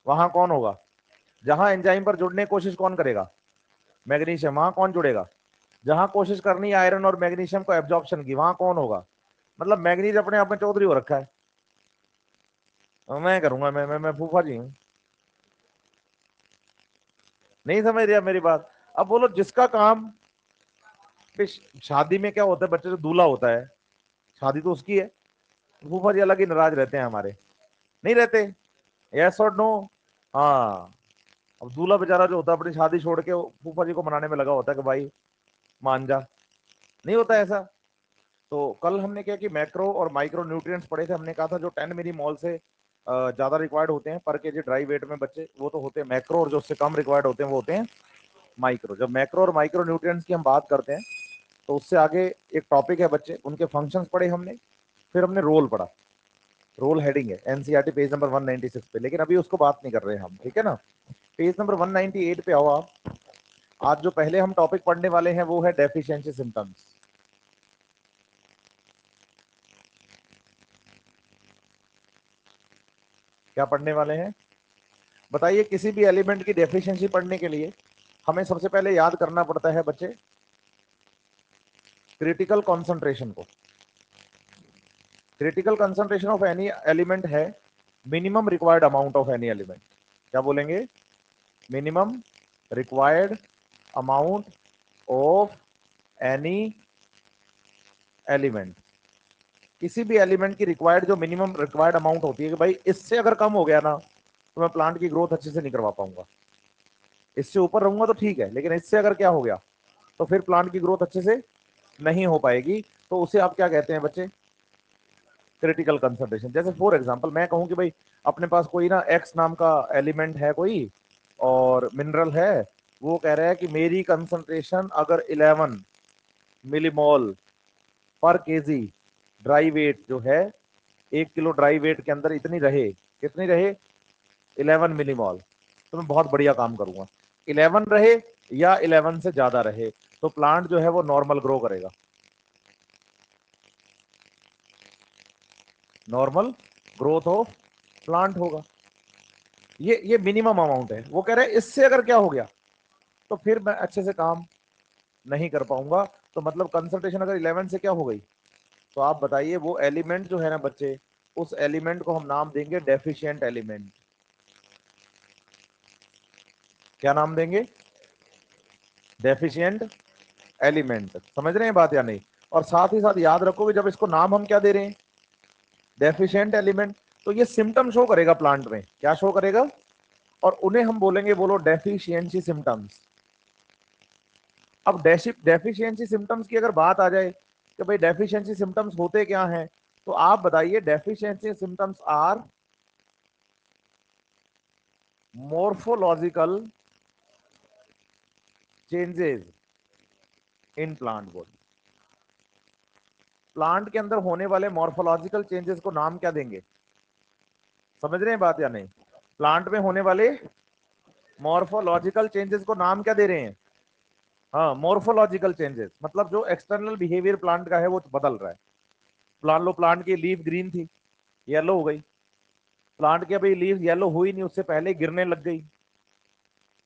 वहां कौन होगा? जहां एंजाइम पर जुड़ने की कोशिश कौन करेगा? मैग्नीशियम। वहां कौन जुड़ेगा? जहां कोशिश करनी है आयरन और मैग्नीशियम को एब्जॉर्प्शन की, वहां कौन होगा? मतलब मैग्नीज अपने आप में चौधरी हो रखा है। मैं करूंगा, मैं फूफा जी हूँ। नहीं समझ रहा मेरी बात? अब बोलो जिसका काम, शादी में क्या होता है, बच्चे जो दूल्हा होता है, शादी तो उसकी है, फूफा जी अलग ही नाराज रहते हैं हमारे, नहीं रहते? यस और नो? हाँ। अब दूल्हा बेचारा जो होता है अपनी शादी छोड़ के फूफा जी को मनाने में लगा होता है कि भाई मान जा, नहीं होता ऐसा? तो कल हमने क्या कि मैक्रो और माइक्रो न्यूट्रिएंट्स पढ़े थे। हमने कहा था जो 10 मिली मॉल से ज्यादा रिक्वायर्ड होते हैं पर केजी ड्राई वेट में बच्चे, वो तो होते हैं मैक्रो, और जो उससे कम रिक्वायर्ड होते हैं वो होते हैं माइक्रो। जब मैक्रो और माइक्रो न्यूट्रिएंट्स की हम बात करते हैं तो उससे आगे एक टॉपिक है बच्चे, उनके फंक्शंस पढ़े हमने, फिर हमने रोल पढ़ा। रोल हेडिंग है एनसीईआरटी पेज नंबर 196 पे, लेकिन अभी उसको बात नहीं कर रहे हैं हम, ठीक है ना? पेज नंबर 198 पे आओ आप। आज जो पहले हम टॉपिक पढ़ने वाले हैं वो है डेफिशिएंसी सिम्टम्स। क्या पढ़ने वाले हैं बताइए? किसी भी एलिमेंट की डेफिशिएंसी पढ़ने के लिए हमें सबसे पहले याद करना पड़ता है बच्चे क्रिटिकल कॉन्सेंट्रेशन को। Critical concentration of any element है minimum required amount of any element. क्या बोलेंगे? Minimum required amount of any element. किसी भी एलिमेंट की रिक्वायर्ड जो मिनिमम रिक्वायर्ड अमाउंट होती है कि भाई इससे अगर कम हो गया ना तो मैं प्लांट की ग्रोथ अच्छे से नहीं करवा पाऊंगा। इससे ऊपर रहूंगा तो ठीक है, लेकिन इससे अगर क्या हो गया तो फिर प्लांट की ग्रोथ अच्छे से नहीं हो पाएगी। तो उसे आप क्या कहते हैं बच्चे? Critical concentration. जैसे फॉर एग्जांपल मैं कहूं कि भाई अपने पास कोई ना एक्स नाम का एलिमेंट है कोई, और मिनरल है, वो कह रहा है कि मेरी कंसंट्रेशन अगर 11 मिलीमोल पर केजी ड्राई वेट जो है, 1 किलो ड्राई वेट के अंदर इतनी रहे, कितनी रहे? 11 मिलीमोल, तो मैं बहुत बढ़िया काम करूंगा। 11 रहे या 11 से ज्यादा रहे तो प्लांट जो है वो नॉर्मल ग्रो करेगा, नॉर्मल ग्रोथ ऑफ प्लांट होगा। ये मिनिमम अमाउंट है। वो कह रहे हैं इससे अगर क्या हो गया तो फिर मैं अच्छे से काम नहीं कर पाऊंगा। तो मतलब कंसंट्रेशन अगर 11 से क्या हो गई तो आप बताइए वो एलिमेंट जो है ना बच्चे, उस एलिमेंट को हम नाम देंगे डेफिशिएंट एलिमेंट। क्या नाम देंगे? Deficient element. समझ रहे हैं बात या नहीं? और साथ ही साथ याद रखो कि जब इसको नाम हम क्या दे रहे हैं, डेफिशिएंट एलिमेंट, तो ये सिम्टम शो करेगा प्लांट में। क्या शो करेगा? और उन्हें हम बोलेंगे, बोलो, डेफिशिएंसी सिम्टम्स। अब डेफिशिएंसी सिम्टम्स की अगर बात आ जाए कि भाई डेफिशिएंसी सिम्टम्स होते क्या हैं, तो आप बताइए deficiency symptoms are morphological changes in plant body. Plant के अंदर होने वाले मॉर्फोलॉजिकल चेंजेस को नाम क्या देंगे? समझ रहे हैं बात या नहीं? प्लांट में होने वाले मॉर्फोलॉजिकल चेंजेस को नाम क्या दे रहे हैं? हाँ, मॉर्फोलॉजिकल चेंजेस, मतलब जो एक्सटर्नल बिहेवियर प्लांट का है वो बदल रहा है। प्लांट लो, प्लांट की लीफ ग्रीन थी, येलो हो गई। प्लांट की अभी लीफ येलो हुई नहीं, उससे पहले गिरने लग गई।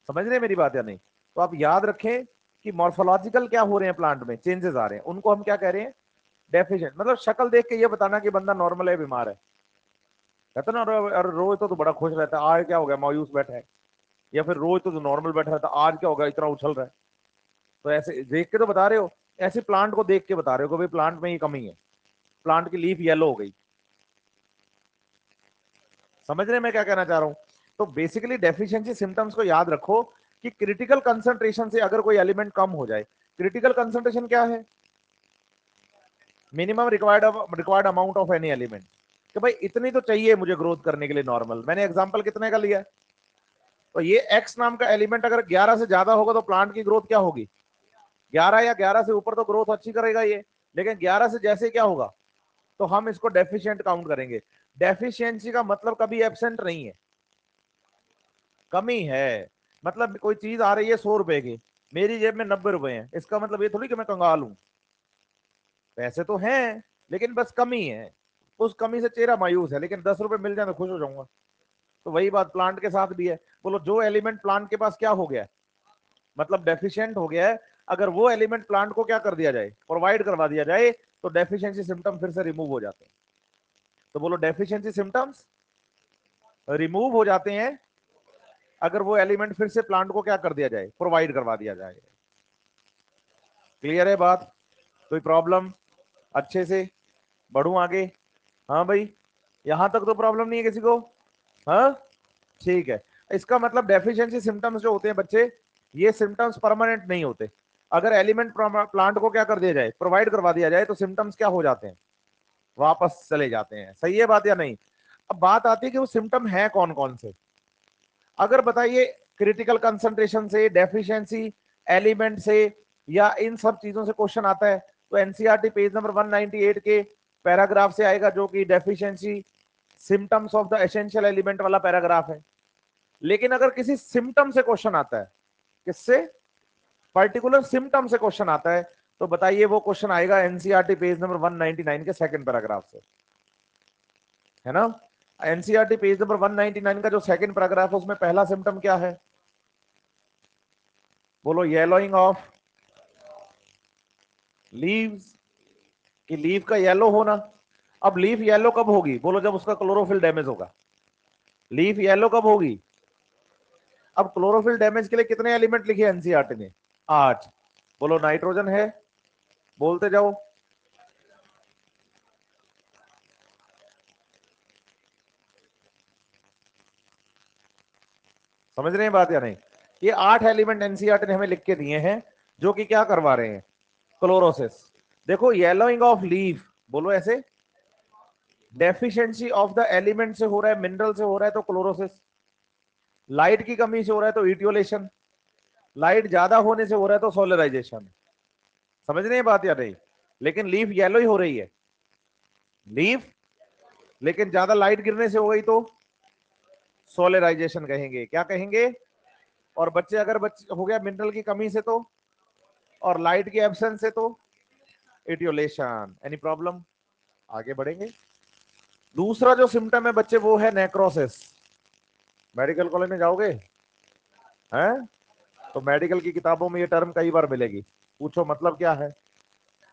समझ रहे हैं मेरी बात या नहीं? तो आप याद रखें कि मॉर्फोलॉजिकल क्या हो रहे हैं, प्लांट में चेंजेस आ रहे हैं, उनको हम क्या कह रहे हैं? डेफिशिएंट। मतलब शक्ल देख के ये बताना कि बंदा नॉर्मल है बीमार है। कहते ना, अरे रोज तो बड़ा खुश रहता है, आज क्या हो गया मायूस बैठा है, या फिर रोज तो नॉर्मल बैठा रहता है, आज क्या हो गया इतना उछल रहा है। तो ऐसे देख के तो बता रहे हो, ऐसे प्लांट को देख के बता रहे हो कि भाई प्लांट में ये कमी है, प्लांट की लीफ येलो हो गई। समझ रहे मैं क्या कहना चाह रहा हूं? तो बेसिकली डेफिशिएंसी सिम्टम्स को याद रखो कि क्रिटिकल कंसंट्रेशन से अगर कोई एलिमेंट कम हो जाए, क्रिटिकल कंसंट्रेशन क्या है? Minimum required amount of any element, कि भाई इतनी तो चाहिए मुझे ग्रोथ करने के लिए नॉर्मल। मैंने एग्जांपल कितने का लिया? तो ये एक्स नाम का एलिमेंट अगर 11 से ज्यादा होगा तो प्लांट की ग्रोथ क्या होगी? 11 या 11 से ऊपर तो ग्रोथ अच्छी करेगा ये, लेकिन 11 से जैसे क्या होगा तो हम इसको डेफिशिएंट काउंट करेंगे। डेफिशिएंसी का मतलब कभी एब्सेंट नहीं है, कमी है। मतलब कोई चीज आ रही है 100 रुपए की, मेरी जेब में 90 रुपए हैं, इसका मतलब ये थोड़ी कि मैं कंगाल हूं। पैसे तो हैं लेकिन बस कमी है, उस कमी से चेहरा मायूस है, लेकिन 10 रुपए मिल जाए तो खुश हो जाऊंगा। तो वही बात प्लांट के साथ भी है। बोलो जो एलिमेंट प्लांट के पास क्या हो गया है, मतलब डेफिशिएंट हो गया है, अगर वो एलिमेंट प्लांट को क्या कर दिया जाए, प्रोवाइड करवा दिया जाए, तो डेफिशिएंसी सिम्टम फिर से रिमूव हो जाते हैं। तो बोलो डेफिशिएंसी सिम्टम्स रिमूव हो जाते हैं अगर वो एलिमेंट फिर से प्लांट को क्या कर दिया जाए, प्रोवाइड करवा दिया जाए। क्लियर है बात? कोई प्रॉब्लम? अच्छे से बढ़ूं आगे? हाँ भाई, यहां तक तो प्रॉब्लम नहीं है किसी को? हाँ ठीक है। इसका मतलब डेफिशिएंसी सिम्टम्स जो होते हैं बच्चे, ये सिम्टम्स परमानेंट नहीं होते। अगर एलिमेंट प्लांट को क्या कर दिया जाए, प्रोवाइड करवा दिया जाए, तो सिम्टम्स क्या हो जाते हैं, वापस चले जाते हैं। सही है बात या नहीं? अब बात आती है कि वो सिम्टम है कौन कौन से। अगर बताइए क्रिटिकल कंसंट्रेशन से, डेफिशिएंसी एलिमेंट से, या इन सब चीजों से क्वेश्चन आता है, तो एनसीईआरटी पेज नंबर 198 के पैराग्राफ से आएगा, जो कि deficiency symptoms of the essential element वाला पैराग्राफ है। लेकिन अगर किसी सिम्टम से क्वेश्चन आता है, किससे, पर्टिकुलर सिम्टम से क्वेश्चन आता है, तो बताइए वो क्वेश्चन आएगा एनसीईआरटी पेज नंबर 199 के सेकंड पैराग्राफ से, है ना। एनसीईआरटी पेज नंबर 199 का जो सेकंड पैराग्राफ है, उसमें पहला सिम्टम क्या है, बोलो येलोइंग ऑफ लीव्स, कि लीफ का येलो होना। अब लीफ येलो कब होगी, बोलो जब उसका क्लोरोफिल डैमेज होगा। लीफ येलो कब होगी? अब क्लोरोफिल डैमेज के लिए कितने एलिमेंट लिखे एनसीईआरटी ने? 8। बोलो नाइट्रोजन है, बोलते जाओ। समझ रहे हैं बात या नहीं? ये 8 एलिमेंट एनसीईआरटी ने हमें लिख के दिए हैं, जो कि क्या करवा रहे हैं, क्लोरोसिस। देखो येलोइंग ऑफ लीफ, बोलो ऐसे, डेफिशिएंसी ऑफ द एलिमेंट से हो रहा है, मिनरल से हो रहा है तो क्लोरोसिस, लाइट की कमी से हो रहा है तो इटियोलेशन, लाइट ज्यादा होने से हो रहा है तो सोलराइजेशन। समझ रहे हैं बात या नहीं? लेकिन लीफ येलो ही हो रही है, लीफ, लेकिन ज्यादा लाइट गिरने से हो गई तो सोलराइजेशन कहेंगे। क्या कहेंगे? और बच्चे अगर बच्चे हो गया मिनरल की कमी से तो, और लाइट की एब्सेंस से तो इटियोलेशन। Any problem? आगे बढ़ेंगे। दूसरा जो सिम्टम है बच्चे, वो है नेक्रोसिस। मेडिकल कॉलेज में जाओगे हैं, तो मेडिकल की किताबों में ये टर्म कई बार मिलेगी। पूछो मतलब क्या है?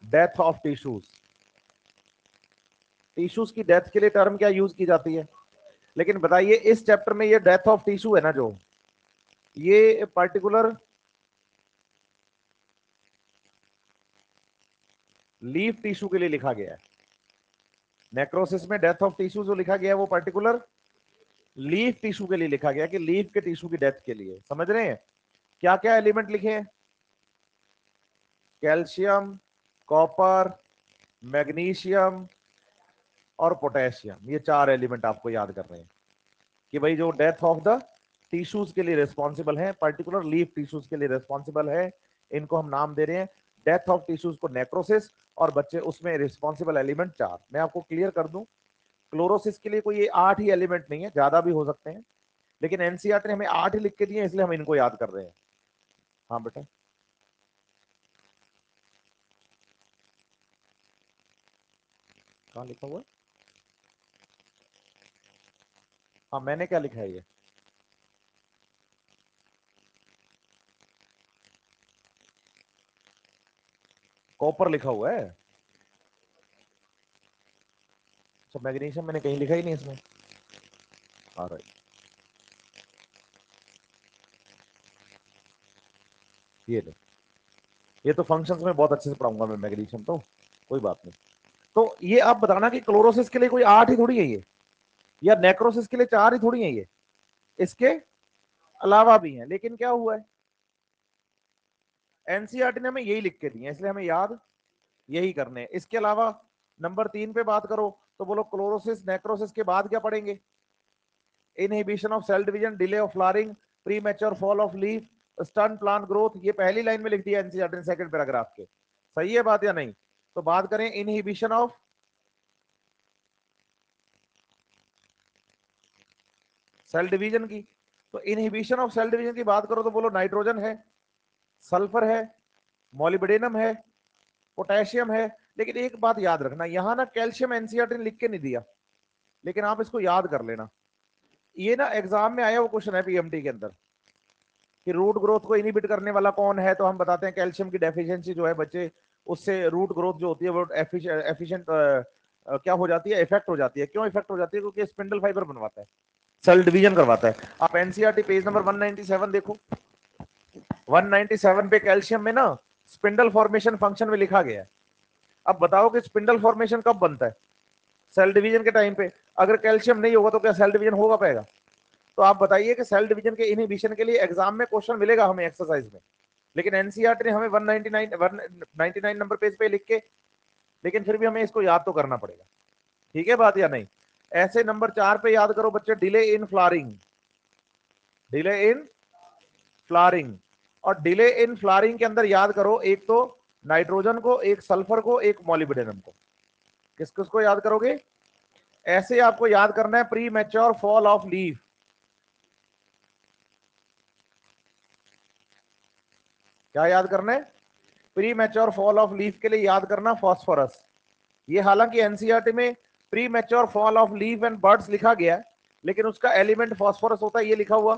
Death of tissues. टिश्यूज की डेथ के लिए टर्म क्या यूज की जाती है? लेकिन बताइए इस चैप्टर में ये डेथ ऑफ टिश्यू है ना, जो ये पर्टिकुलर लीफ टिश्यू के लिए लिखा गया है। नेक्रोसिस में डेथ ऑफ टिश्यू जो लिखा गया है, वो पर्टिकुलर लीफ टिश्यू के लिए लिखा गया, कि लीफ के टिश्यू की डेथ के लिए। समझ रहे हैं? क्या क्या एलिमेंट लिखे हैं? कैल्शियम, कॉपर, मैग्नीशियम और पोटेशियम। ये 4 एलिमेंट आपको याद करने हैं, कि भाई जो डेथ ऑफ द टिश्यूज के लिए रिस्पॉन्सिबल है, पर्टिकुलर लीफ टिश्यूज के लिए रिस्पॉन्सिबल है, इनको हम नाम दे रहे हैं डेथ ऑफ टिश्यूज को नेक्रोसिस। और बच्चे उसमें रिस्पॉन्सिबल एलिमेंट 4। मैं आपको क्लियर कर दूं, क्लोरोसिस के लिए कोई ये 8 ही एलिमेंट नहीं है, ज्यादा भी हो सकते हैं, लेकिन एनसीईआरटी ने हमें 8 ही लिख के दिए, इसलिए हम इनको याद कर रहे हैं। हाँ बेटा, कहाँ लिखा हुआ है? हाँ मैंने क्या लिखा है, ये कॉपर लिखा हुआ है। अच्छा, मैग्नीशियम मैंने कहीं लिखा ही नहीं इसमें। आ रहा है, ये लो। ये तो फंक्शंस में बहुत अच्छे से पढ़ाऊंगा मैं मैग्नीशियम, तो कोई बात नहीं। तो ये आप बताना कि क्लोरोसिस के लिए कोई 8 ही थोड़ी है ये, या नेक्रोसिस के लिए 4 ही थोड़ी है ये, इसके अलावा भी है। लेकिन क्या हुआ है, एनसीईआरटी ने हमें यही लिख के दिए, इसलिए हमें याद यही करने हैं। इसके अलावा नंबर 3 पे बात करो, तो बोलो क्लोरोसिस नेक्रोसिस के बाद क्या पढ़ेंगे? Inhibition of cell division, delay of flowering, premature fall of leaf, stunt plant growth. ये पहली लाइन में लिख दिया एनसीईआरटी ने सेकंड पैराग्राफ के। सही है बात या नहीं? तो बात करें इनहिबिशन ऑफ सेल डिवीजन की, तो इनहिबिशन ऑफ सेल डिवीजन की बात करो तो बोलो नाइट्रोजन है, सल्फर है, मोलिब्डेनम है, पोटेशियम है। लेकिन एक बात याद रखना, यहां ना कैल्शियम एनसीईआरटी ने लिख के नहीं दिया, लेकिन आप इसको याद कर लेना। ये ना एग्जाम में आया वो क्वेश्चन है पीएमटी के अंदर कि रूट ग्रोथ को इनहिबिट करने वाला कौन है, तो हम बताते हैं कैल्शियम की डेफिशिएंसी जो है बच्चे, उससे रूट ग्रोथ जो होती है वो एफिशिएंट क्या हो जाती है, इफेक्ट हो जाती है। क्यों इफेक्ट हो जाती है? क्योंकि स्पिंडल फाइबर बनवाता है, सेल डिवीजन करवाता है। आप एनसीईआरटी पेज नंबर 197 देखो, 197 पे कैल्शियम में ना स्पिंडल फॉर्मेशन फंक्शन में लिखा गया है। अब बताओ कि स्पिंडल फॉर्मेशन कब बनता है? सेल डिवीजन के टाइम पे। अगर कैल्शियम नहीं होगा तो क्या सेल डिवीजन होगा पाएगा? तो आप बताइए कि सेल डिवीजन के इनहिबिशन के लिए एग्जाम में क्वेश्चन मिलेगा हमें एक्सरसाइज में, लेकिन एनसीईआरटी ने हमें 199 नंबर पेज पे लिख के, लेकिन फिर भी हमें इसको याद तो करना पड़ेगा। ठीक है बात या नहीं? ऐसे नंबर 4 पे याद करो बच्चे, delay in flowering, delay in flowering. और डिले इन फ्लावरिंग के अंदर याद करो, एक तो नाइट्रोजन को, एक सल्फर को, एक मॉलिब्डेनम को। किस किस को याद करोगे? ऐसे आपको याद करना है pre mature fall of leaf. क्या याद करना है? Pre mature fall of leaf के लिए याद करना फास्फोरस। ये हालांकि एनसीईआरटी में pre mature fall of leaf and birds लिखा गया है, लेकिन उसका एलिमेंट फास्फोरस होता है, ये लिखा हुआ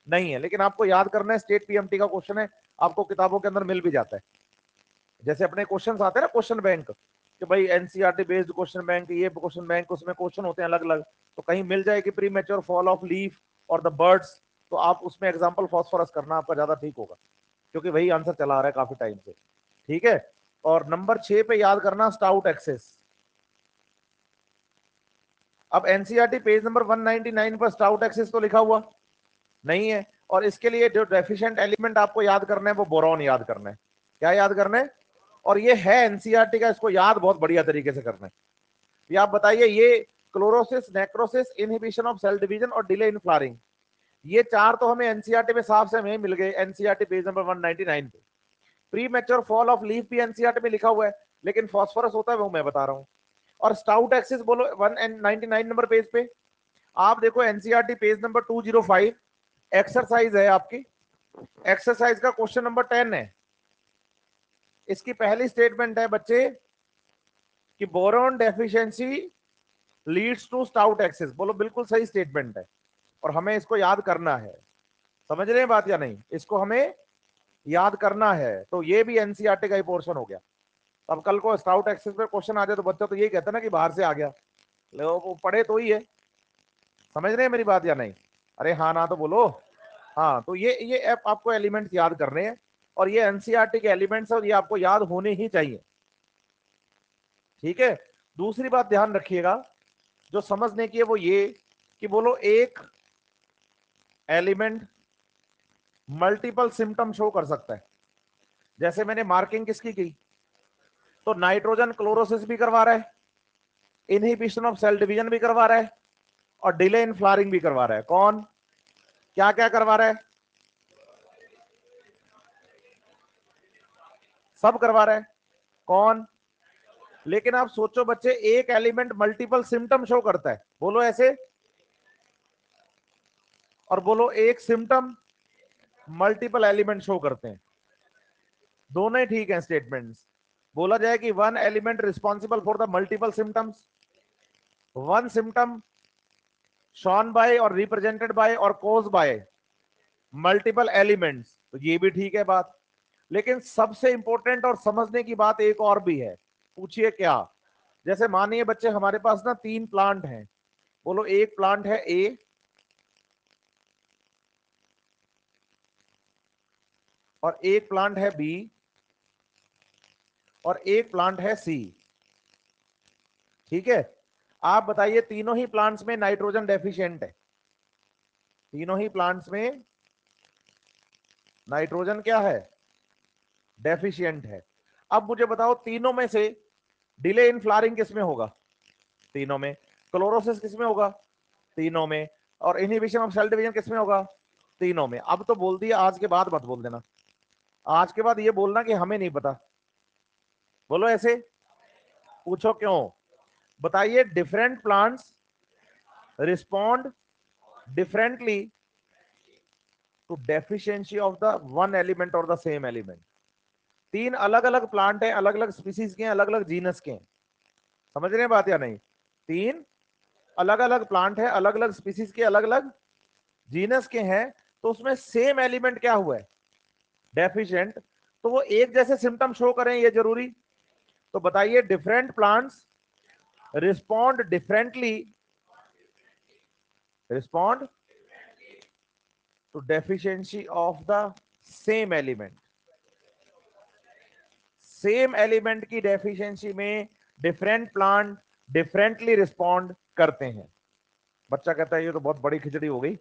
नहीं है। लेकिन आपको याद करना है, स्टेट पीएमटी का क्वेश्चन है, आपको किताबों के अंदर मिल भी जाता है। जैसे अपने क्वेश्चन आते हैं ना क्वेश्चन बैंक, कि भाई एनसीईआरटी बेस्ड क्वेश्चन बैंक, ये क्वेश्चन बैंक, उसमें क्वेश्चन होते हैं अलग अलग, तो कहीं मिल जाए कि pre mature fall of leaf और द बर्ड्स, तो आप उसमें एग्जाम्पल फास्फोरस करना आपका ज्यादा ठीक होगा, क्योंकि वही आंसर चला आ रहा है काफी टाइम से। ठीक है। और नंबर 6 पे याद करना स्टाउट एक्सेस। अब एनसीईआरटी पेज नंबर 199 पर स्टाउट एक्सेस तो लिखा हुआ नहीं है, और इसके लिए जो डेफिशिएंट एलिमेंट आपको याद करना है वो बोरॉन याद करना है। क्या याद करना है? और ये है एनसीईआरटी का, इसको याद बहुत बढ़िया तरीके से करना है। ये आप बताइए, ये chlorosis, necrosis, inhibition of cell division और डिले इन फ्लावरिंग, ये चार तो हमें एनसीईआरटी में साफ से हमें मिल गए एनसीईआरटी पेज नंबर 199 पे। Pre mature fall of leaf भी एनसीईआरटी में लिखा हुआ है, लेकिन फास्फोरस होता है वो मैं बता रहा हूं। और स्टाउट एक्सिस बोलो 199 नंबर पेज पे। आप देखो एनसीईआरटी पेज नंबर 205, एक्सरसाइज है आपकी, एक्सरसाइज का क्वेश्चन नंबर 10 है। इसकी पहली स्टेटमेंट है बच्चे कि boron deficiency leads to stout axis. बोलो बिल्कुल सही स्टेटमेंट है, और हमें इसको याद करना है। समझ रहे हैं बात या नहीं? इसको हमें याद करना है। तो ये भी एनसीईआरटी का ही पोर्शन हो गया। अब कल को स्टाउट एक्सिस पे क्वेश्चन आ जाए तो बच्चा तो यही कहता है ना कि बाहर से आ गया, वो पढ़े तो ही है। समझ रहे हैं मेरी बात या नहीं? अरे हाँ ना तो बोलो। हाँ, तो ये आपको एलिमेंट्स याद करने हैं, और ये एनसीईआरटी के एलिमेंट्स है, और ये आपको याद होने ही चाहिए। ठीक है। दूसरी बात ध्यान रखिएगा जो समझने की है, वो ये कि बोलो एक एलिमेंट मल्टीपल सिम्टम शो कर सकता है। जैसे मैंने मार्किंग किसकी की, तो नाइट्रोजन क्लोरोसिस भी करवा रहा है, इनहिबिशन ऑफ सेल डिवीजन भी करवा रहा है, और डिले इन फ्लावरिंग भी करवा रहा है। कौन? क्या क्या करवा रहा है? सब करवा रहा है। कौन? लेकिन आप सोचो बच्चे, एक एलिमेंट मल्टीपल सिम्टम शो करता है, बोलो ऐसे, और बोलो एक सिम्टम मल्टीपल एलिमेंट शो करते हैं। दोनों ही ठीक है स्टेटमेंट्स। बोला जाए कि one element responsible for the multiple symptoms, one symptom shown by और रिप्रेजेंटेड बाय और कोज बाय मल्टीपल एलिमेंट्स, तो ये भी ठीक है बात। लेकिन सबसे इंपॉर्टेंट और समझने की बात एक और भी है। पूछिए क्या? जैसे मानिए बच्चे हमारे पास ना 3 प्लांट हैं। बोलो एक प्लांट है ए, और एक प्लांट है बी, और एक प्लांट है सी। ठीक है। आप बताइए तीनों ही प्लांट्स में नाइट्रोजन डेफिशिएंट है, तीनों ही प्लांट्स में नाइट्रोजन क्या है? डेफिशिएंट है। अब मुझे बताओ तीनों में से डिले इन फ्लावरिंग किसमें होगा? तीनों में। क्लोरोसिस किसमें होगा? तीनों में। और इनहिबिशन ऑफ सेल डिवीजन किसमें होगा? तीनों में। अब तो बोल दिया, आज के बाद मत बोल देना, आज के बाद ये बोलना कि हमें नहीं पता। बोलो ऐसे। पूछो क्यों? बताइए different plants respond differently to deficiency of the one element और द सेम एलिमेंट। 3 अलग अलग प्लांट हैं, अलग अलग स्पीसीज के हैं, अलग अलग जीनस के हैं। समझ रहे हैं बात या नहीं? 3 अलग अलग प्लांट है, अलग अलग स्पीसीज के, अलग अलग जीनस के हैं, तो उसमें सेम एलिमेंट क्या हुआ है, डेफिशिएंट, तो वो एक जैसे सिम्टम शो करें ये जरूरी? तो बताइए, different plants respond differently, respond to deficiency of the same element. Same element की डेफिशिएंसी में डिफरेंट प्लांट डिफरेंटली रिस्पॉन्ड करते हैं। बच्चा कहता है ये तो बहुत बड़ी खिचड़ी हो गई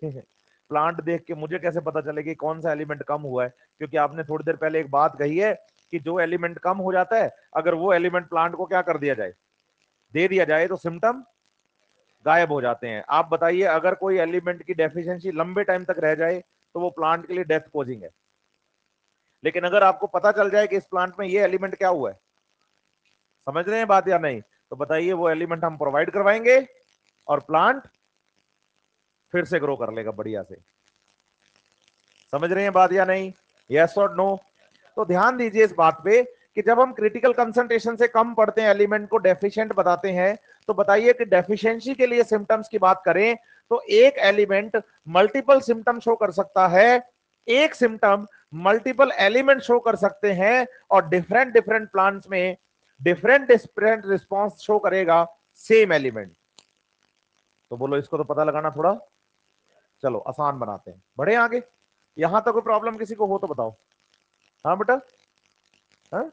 प्लांट देख के मुझे कैसे पता चलेगी कौन सा एलिमेंट कम हुआ है? क्योंकि आपने थोड़ी देर पहले एक बात कही है कि जो एलिमेंट कम हो जाता है, अगर वो एलिमेंट प्लांट को क्या कर दिया जाए, दे दिया जाए, तो सिम्टम गायब हो जाते हैं। आप बताइए, अगर कोई एलिमेंट की डेफिशिएंसी लंबे टाइम तक रह जाए तो वो प्लांट के लिए डेथ कॉजिंग है। लेकिन अगर आपको पता चल जाए कि इस प्लांट में ये एलिमेंट क्या हुआ है, समझ रहे हैं बात या नहीं, तो बताइए वो एलिमेंट हम प्रोवाइड करवाएंगे और प्लांट फिर से ग्रो कर लेगा बढ़िया से। समझ रहे हैं बात या नहीं? यस और नो? तो ध्यान दीजिए इस बात पे कि जब हम क्रिटिकल कंसंट्रेशन से कम पढ़ते हैं, एलिमेंट को डेफिशिएंट बताते हैं, तो बताइए कि डेफिशिएंसी के लिए सिम्टम्स की बात करें तो एक एलिमेंट मल्टीपल सिम्टम शो कर सकता है, एक सिम्टम मल्टीपल एलिमेंट शो कर सकते हैं, और डिफरेंट डिफरेंट प्लांट्स में डिफरेंट डिफरेंट रिस्पॉन्स शो करेगा सेम एलिमेंट। तो बोलो, इसको तो पता लगाना थोड़ा, चलो आसान बनाते हैं, बढ़े आगे। यहां तक कोई प्रॉब्लम किसी को हो तो बताओ। हाँ बेटा, हाँ?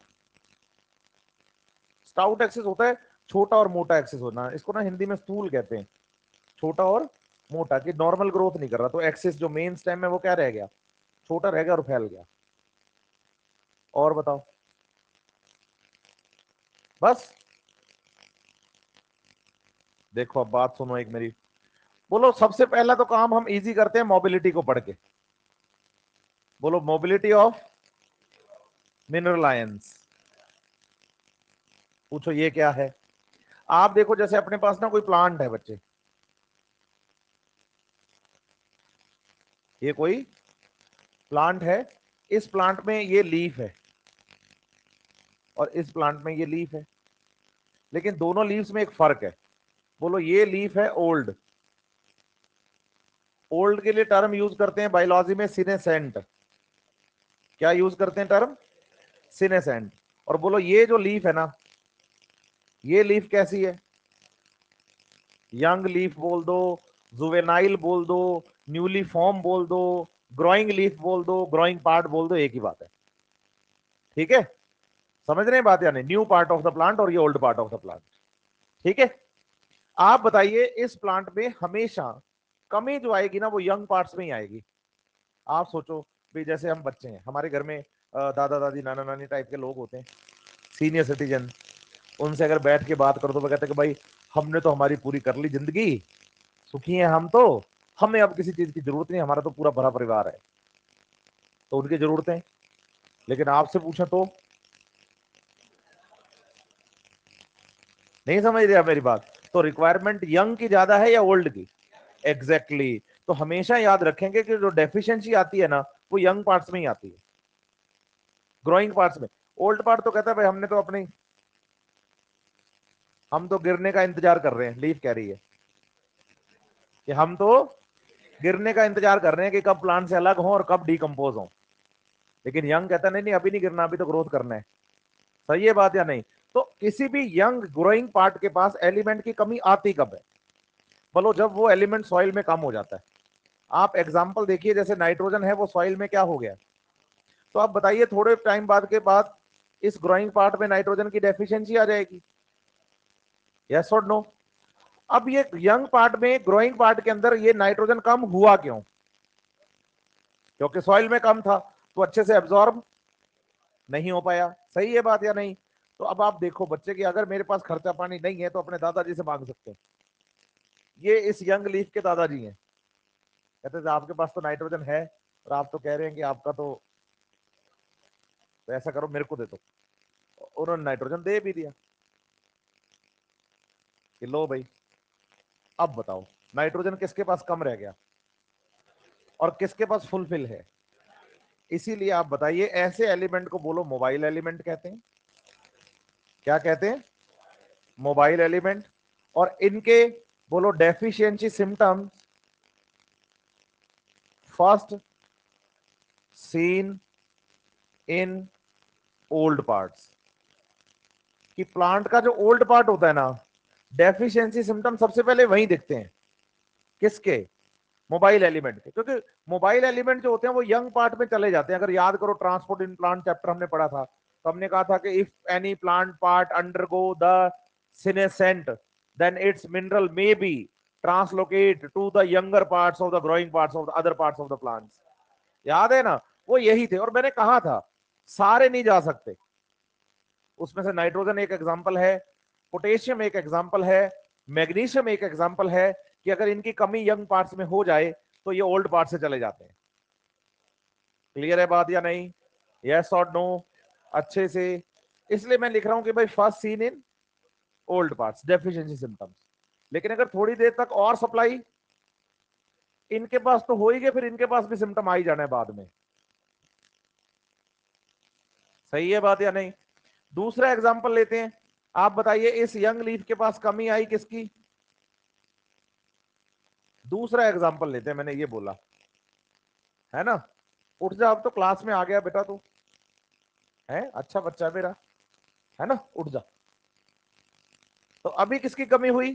स्टाउट एक्सिस होता है छोटा और मोटा एक्सिस होना, इसको ना हिंदी में स्थूल कहते हैं, छोटा और मोटा, कि नॉर्मल ग्रोथ नहीं कर रहा, तो एक्सिस जो मेन स्टेम है वो क्या रह गया, छोटा रह गया और फैल गया। और बताओ, बस देखो अब बात सुनो एक मेरी। बोलो, सबसे पहला तो काम हम इजी करते हैं मोबिलिटी को पढ़ के। बोलो, मोबिलिटी ऑफ मिनरल आयंस। पूछो ये क्या है? आप देखो, जैसे अपने पास ना कोई प्लांट है बच्चे, ये कोई प्लांट है, इस प्लांट में ये लीफ है और इस प्लांट में ये लीफ है, लेकिन दोनों लीव्स में एक फर्क है। बोलो, ये लीफ है ओल्ड, ओल्ड के लिए टर्म यूज करते हैं बायोलॉजी में सीनेसेंट। क्या यूज करते हैं टर्म? सीनेसेंट। और बोलो, ये जो लीफ है ना, ये लीफ कैसी है? यंग लीफ बोल दो, जुवेनाइल बोल दो, न्यूली फॉर्म बोल दो, ग्रोइंग लीफ बोल दो, ग्रोइंग पार्ट बोल दो, एक ही बात है। ठीक है? समझ रहे हैं बात या नहीं? New part of the plant और ये old part of the plant. ठीक है? आप बताइए, इस प्लांट में हमेशा कमी जो आएगी ना, वो यंग पार्ट्स में ही आएगी। आप सोचो भी, जैसे हम बच्चे हैं, हमारे घर में दादा दादी नाना नानी टाइप के लोग होते हैं, सीनियर सिटीजन, उनसे अगर बैठ के बात करो तो वो कहते हैं कि भाई हमने तो हमारी पूरी कर ली जिंदगी, सुखी हैं हम तो, हमें अब किसी चीज की जरूरत नहीं, हमारा तो पूरा भरा परिवार है। तो उनकी जरूरतें, लेकिन आपसे पूछा तो नहीं समझ रहे आप मेरी बात। तो रिक्वायरमेंट यंग की ज्यादा है या ओल्ड की? Exactly exactly। तो हमेशा याद रखेंगे कि जो डेफिशिएंसी आती है ना, वो यंग पार्ट्स में ही आती है, ग्रोइंग पार्ट्स में। ओल्ड पार्ट तो कहता है भाई हमने तो अपनी, हम तो गिरने का इंतजार कर रहे हैं, लीफ कह रही है कि हम तो गिरने का इंतजार कर रहे हैं कि कब प्लांट से अलग हो और कब डिकम्पोज हो। लेकिन यंग कहता नहीं नहीं, अभी नहीं गिरना, अभी तो ग्रोथ करना है। सही है बात या नहीं? तो किसी भी यंग ग्रोइंग पार्ट के पास एलिमेंट की कमी आती कब है? बोलो, जब वो एलिमेंट सॉइल में कम हो जाता है। आप एग्जाम्पल देखिए, जैसे नाइट्रोजन है वो सॉइल में क्या हो गया, तो आप बताइए थोड़े टाइम बाद के बाद इस ग्रोइंग पार्ट में नाइट्रोजन की डेफिशिएंसी आ जाएगी। यस और नो? अब ये यंग पार्ट में, ग्रोइंग पार्ट के अंदर ये नाइट्रोजन कम हुआ क्यों? क्योंकि सॉइल में कम था, तो अच्छे से एब्जॉर्ब नहीं हो पाया। सही है बात या नहीं? तो अब आप देखो बच्चे की, अगर मेरे पास खर्चा पानी नहीं है तो अपने दादाजी से मांग सकते हैं। ये इस यंग लीफ के दादाजी हैं, कहते थे आपके पास तो नाइट्रोजन है और आप तो कह रहे हैं कि आपका तो ऐसा करो मेरे को दे दो। उन्होंने नाइट्रोजन दे भी दिया कि लो भाई। अब बताओ, नाइट्रोजन किसके पास कम रह गया और किसके पास फुलफिल है? इसीलिए आप बताइए, ऐसे एलिमेंट को बोलो मोबाइल एलिमेंट कहते हैं। क्या कहते हैं? Mobile element. और इनके बोलो deficiency symptoms first seen in old parts. कि प्लांट का जो ओल्ड पार्ट होता है ना, डेफिशिएंसी सिम्टम सबसे पहले वहीं दिखते हैं। किसके? मोबाइल एलिमेंट के। क्योंकि मोबाइल एलिमेंट जो होते हैं वो यंग पार्ट में चले जाते हैं। अगर याद करो ट्रांसपोर्ट इन प्लांट चैप्टर हमने पढ़ा था, तो हमने कहा था कि if any plant part undergo the senescent then its mineral may be translocate to the younger parts of the growing parts of the other parts of the plants. याद है ना? वो यही थे। और मैंने कहा था सारे नहीं जा सकते, उसमें से नाइट्रोजन एक एग्जाम्पल है, पोटेशियम एक एग्जाम्पल है, मैग्नीशियम एक एग्जाम्पल है कि अगर इनकी कमी यंग पार्ट्स में हो जाए तो ये ओल्ड पार्ट से चले जाते हैं। क्लियर है बात या नहीं? यस और नो? अच्छे से। इसलिए मैं लिख रहा हूं कि भाई first seen in old parts deficiency symptoms. लेकिन अगर थोड़ी देर तक और सप्लाई इनके पास तो हो ही गए, फिर इनके पास भी सिम्टम आ ही जाना है बाद में। सही है बात या नहीं? दूसरा एग्जांपल लेते हैं। आप बताइए इस यंग लीफ के पास कमी आई किसकी? दूसरा एग्जांपल लेते हैं, मैंने ये बोला है ना। उठ जा, अब तो क्लास में आ गया बेटा तू, है अच्छा बच्चा है मेरा, है ना? उठ जा। तो अभी किसकी कमी हुई?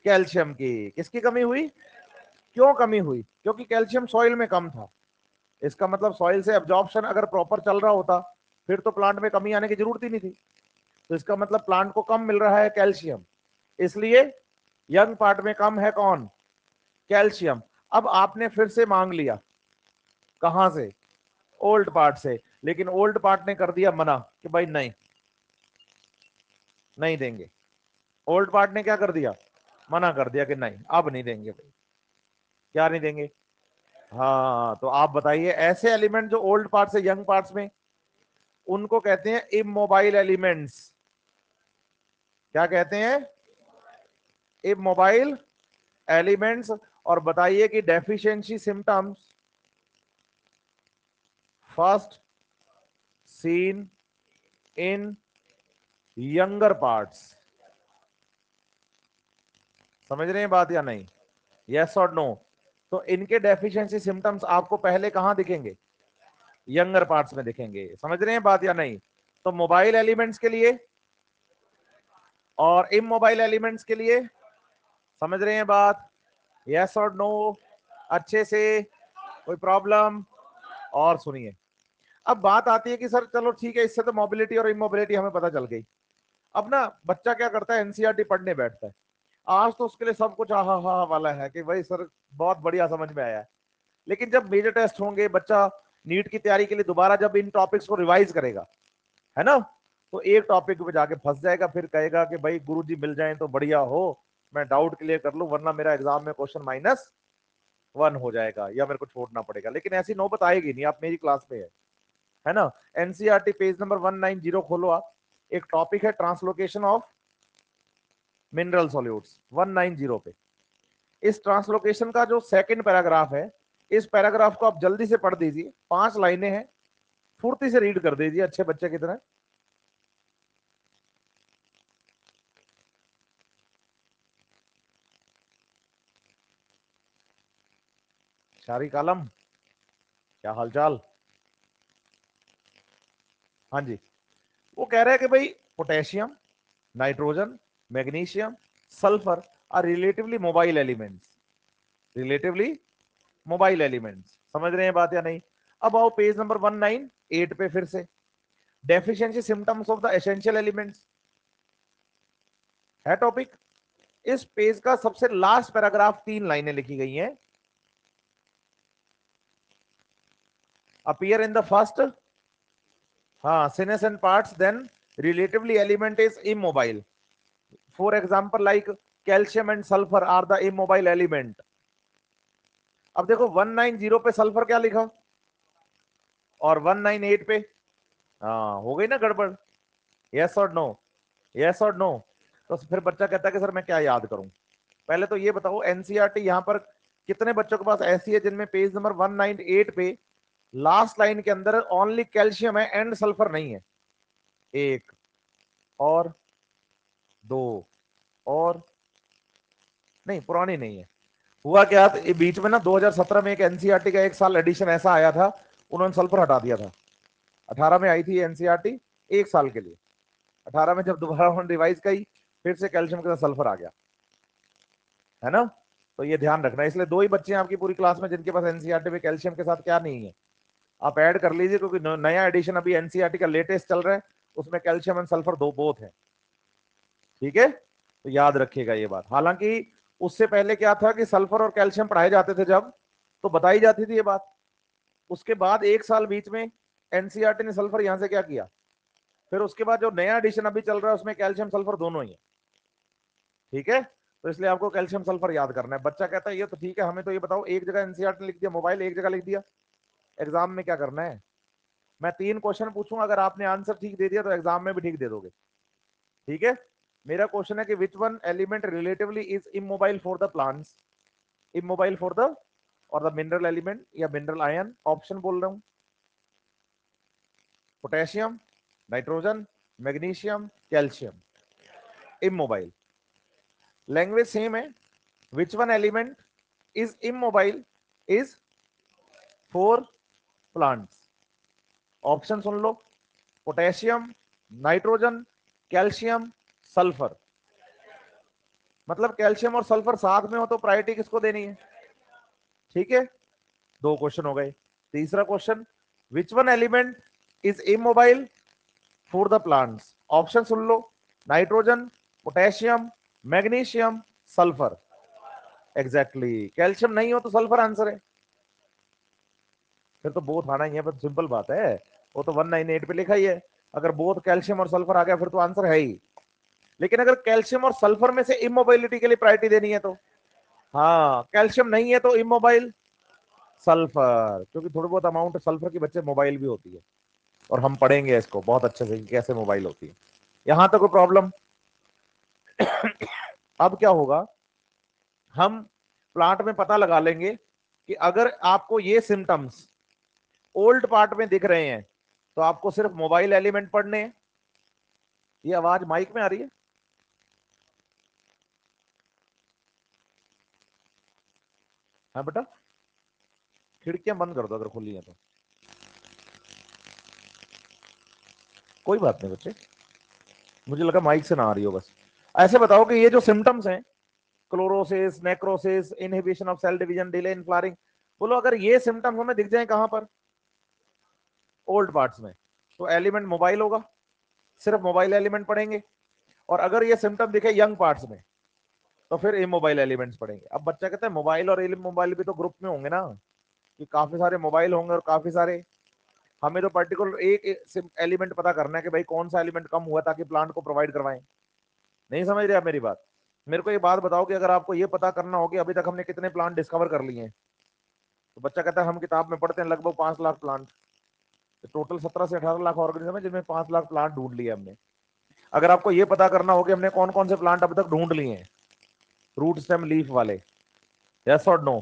कैल्शियम की। किसकी कमी हुई? क्यों कमी हुई? क्योंकि कैल्शियम सॉइल में कम था। इसका मतलब सॉइल से एब्जॉर्प्शन अगर प्रॉपर चल रहा होता फिर तो प्लांट में कमी आने की जरूरत ही नहीं थी। तो इसका मतलब प्लांट को कम मिल रहा है कैल्शियम, इसलिए यंग पार्ट में कम है कौन? कैल्शियम। अब आपने फिर से मांग लिया, कहां से? ओल्ड पार्ट से। लेकिन ओल्ड पार्ट ने कर दिया मना कि भाई नहीं, नहीं देंगे। ओल्ड पार्ट ने क्या कर दिया? मना कर दिया कि नहीं, अब नहीं देंगे भाई। क्या नहीं देंगे? हाँ, तो आप बताइए ऐसे एलिमेंट जो ओल्ड पार्ट से यंग पार्ट्स में, उनको कहते हैं इमोबाइल एलिमेंट्स। क्या कहते हैं? Immobile elements. और बताइए कि deficiency symptoms first seen in younger parts. समझ रहे हैं बात या नहीं? यस और नो? तो इनके डेफिशिएंसी सिम्टम्स आपको पहले कहां दिखेंगे? यंगर पार्ट्स में दिखेंगे। समझ रहे हैं बात या नहीं? तो मोबाइल एलिमेंट्स के लिए और इमोबाइल एलिमेंट्स के लिए समझ रहे हैं बात? यस और नो? अच्छे से? कोई प्रॉब्लम? और सुनिए, अब बात आती है कि सर चलो ठीक है, इससे तो मोबिलिटी और इमोबिलिटी हमें पता चल गई। अब ना बच्चा क्या करता है, एनसीईआरटी पढ़ने बैठता है। आज तो उसके लिए सब कुछ आहा हा वाला है कि भाई सर बहुत बढ़िया समझ में आया है। लेकिन जब मेजर टेस्ट होंगे, बच्चा नीट की तैयारी के लिए दोबारा जब इन टॉपिक्स को रिवाइज करेगा, है ना, तो एक टॉपिक पे जाके फंस जाएगा। फिर कहेगा कि भाई गुरुजी मिल जाए तो बढ़िया हो, मैं डाउट क्लियर कर लूं, वरना मेरा एग्जाम में क्वेश्चन -1 हो जाएगा या मेरे को छोड़ना पड़ेगा। लेकिन ऐसी नौबत आएगी नहीं, आप मेरी क्लास में है ना। एनसीईआरटी पेज नंबर 190 खोलो आप। एक टॉपिक है ट्रांसलोकेशन ऑफ मिनरल सॉल्यूट्स, 190 पे। इस ट्रांसलोकेशन का जो सेकंड पैराग्राफ है, इस पैराग्राफ को आप जल्दी से पढ़ दीजिए। 5 लाइनें हैं, फुर्ती से रीड कर दीजिए अच्छे बच्चे की तरह। शारिक आलम, क्या हालचाल? हाँ जी। वो कह रहे हैं कि भाई potassium, nitrogen, magnesium, sulphur are relatively mobile elements. Relatively mobile elements. समझ रहे हैं बात या नहीं? अब आओ पेज नंबर 198 पे फिर से, deficiency symptoms of the essential elements है टॉपिक। इस पेज का सबसे लास्ट पैराग्राफ, 3 लाइनें लिखी गई हैं। अपीयर इन द फर्स्ट, हाँ, senescent parts, then relatively element is immobile. For example, like calcium and sulfur are the immobile element. अब देखो 190 पे सल्फर क्या लिखा और 198 पे, हाँ हो गई ना गड़बड़। यस और नो? यस और नो? तो फिर बच्चा कहता है कि सर मैं क्या याद करूं। पहले तो ये बताओ एनसीईआरटी यहां पर कितने बच्चों के पास ऐसी है जिनमें पेज नंबर 198 पे लास्ट लाइन के अंदर ओनली कैल्शियम है एंड सल्फर नहीं है? एक और, दो और, नहीं पुरानी नहीं है। हुआ क्या बीच में ना 2017 में एक एनसीईआरटी का एक साल एडिशन ऐसा आया था, उन्होंने सल्फर हटा दिया था। 18 में आई थी एनसीईआरटी एक साल के लिए, 18 में जब दोबारा उन्होंने रिवाइज की फिर से कैल्शियम के साथ सल्फर आ गया, है ना। तो ये ध्यान रखना है। इसलिए दो ही बच्चे हैं आपकी पूरी क्लास में जिनके पास एनसीईआरटी में कैल्शियम के साथ क्या नहीं है, आप ऐड कर लीजिए, क्योंकि नया एडिशन अभी एनसीईआरटी का लेटेस्ट चल रहा है, उसमें कैल्शियम एंड सल्फर दो बोथ है। ठीक है, तो याद रखिएगा ये बात। हालांकि उससे पहले क्या था कि सल्फर और कैल्शियम पढ़ाए जाते थे जब, तो बताई जाती थी ये बात। उसके बाद एक साल बीच में एनसीईआरटी ने सल्फर यहां से क्या किया, फिर उसके बाद जो नया एडिशन अभी चल रहा है उसमें कैल्शियम सल्फर दोनों ही है। ठीक है, तो इसलिए आपको कैल्शियम सल्फर याद करना है। बच्चा कहता है ये तो ठीक है, हमें तो ये बताओ, एक जगह एनसीईआरटी ने लिख दिया मोबाइल, एक जगह लिख दिया, एग्जाम में क्या करना है। मैं 3 क्वेश्चन पूछूंगा, अगर आपने आंसर ठीक दे दिया तो एग्जाम में भी ठीक दे दोगे। ठीक है, मेरा क्वेश्चन है कि which one element relatively is immobile for the plants, immobile for the और द मिनरल एलिमेंट या मिनरल आयन। ऑप्शन बोल रहा हूं, potassium, nitrogen, magnesium, calcium. Immobile, language same है। Which one element is immobile is for plants. Option सुन लो, potassium, nitrogen, calcium, sulphur. मतलब calcium और सल्फर साथ में हो तो प्रायोरिटी किसको देनी है। ठीक है, 2 क्वेश्चन हो गए। तीसरा question, which one element is immobile for the plants. Option सुन लो, nitrogen, potassium, magnesium, sulphur. Exactly, calcium नहीं हो तो सल्फर आंसर है। फिर तो बोथ आना ही है, बस सिंपल बात है, वो तो 198 पे लिखा ही है। अगर बोथ कैल्शियम और सल्फर आ गया फिर तो आंसर है ही। लेकिन अगर कैल्शियम और सल्फर में से इमोबाइलिटी के लिए प्रायोरिटी देनी है तो, हाँ कैल्शियम नहीं है तो इमोबाइल सल्फर, क्योंकि थोड़ी बहुत अमाउंट सल्फर की बच्चे मोबाइल भी होती है, और हम पढ़ेंगे इसको बहुत अच्छे से कैसे मोबाइल होती है। यहां तक कोई प्रॉब्लम। अब क्या होगा, हम प्लांट में पता लगा लेंगे कि अगर आपको ये सिम्टम्स ओल्ड पार्ट में दिख रहे हैं तो आपको सिर्फ मोबाइल एलिमेंट पढ़ने हैं। ये आवाज माइक में आ रही है। हाँ बेटा, खिड़कियां बंद कर दो अगर खुली है तो। कोई बात नहीं बच्चे, मुझे लगा माइक से ना आ रही हो बस। ऐसे बताओ कि ये जो सिम्टम्स हैं, chlorosis, necrosis, inhibition of cell division, delay in flowering, बोलो अगर ये सिम्टम्स हमें दिख जाए कहां पर, ओल्ड पार्ट्स में, तो एलिमेंट मोबाइल होगा, सिर्फ मोबाइल एलिमेंट पढ़ेंगे। और अगर ये सिम्टम दिखे यंग पार्ट्स में तो फिर इमोबाइल एलिमेंट्स पढ़ेंगे। अब बच्चा कहता है मोबाइल और इमोबाइल भी तो ग्रुप में होंगे ना, कि काफी सारे मोबाइल होंगे और काफी सारे, हमें तो पर्टिकुलर एक एलिमेंट पता करना है कि भाई कौन सा एलिमेंट कम हुआ ताकि प्लांट को प्रोवाइड करवाएं। नहीं समझ रहे आप मेरी बात। मेरे को ये बात बताओ कि अगर आपको ये पता करना हो कि अभी तक हमने कितने प्लांट डिस्कवर कर लिए हैं, तो बच्चा कहता है हम किताब में पढ़ते हैं लगभग 5 लाख प्लांट, तो टोटल 17 से 18 लाख ऑर्गेनिज्म है जिनमें 5 लाख प्लांट ढूंढ लिए हमने। अगर आपको ये पता करना हो कि हमने कौन कौन से प्लांट अब तक ढूंढ लिए हैं रूट स्टेम लीफ वाले, यस और नो,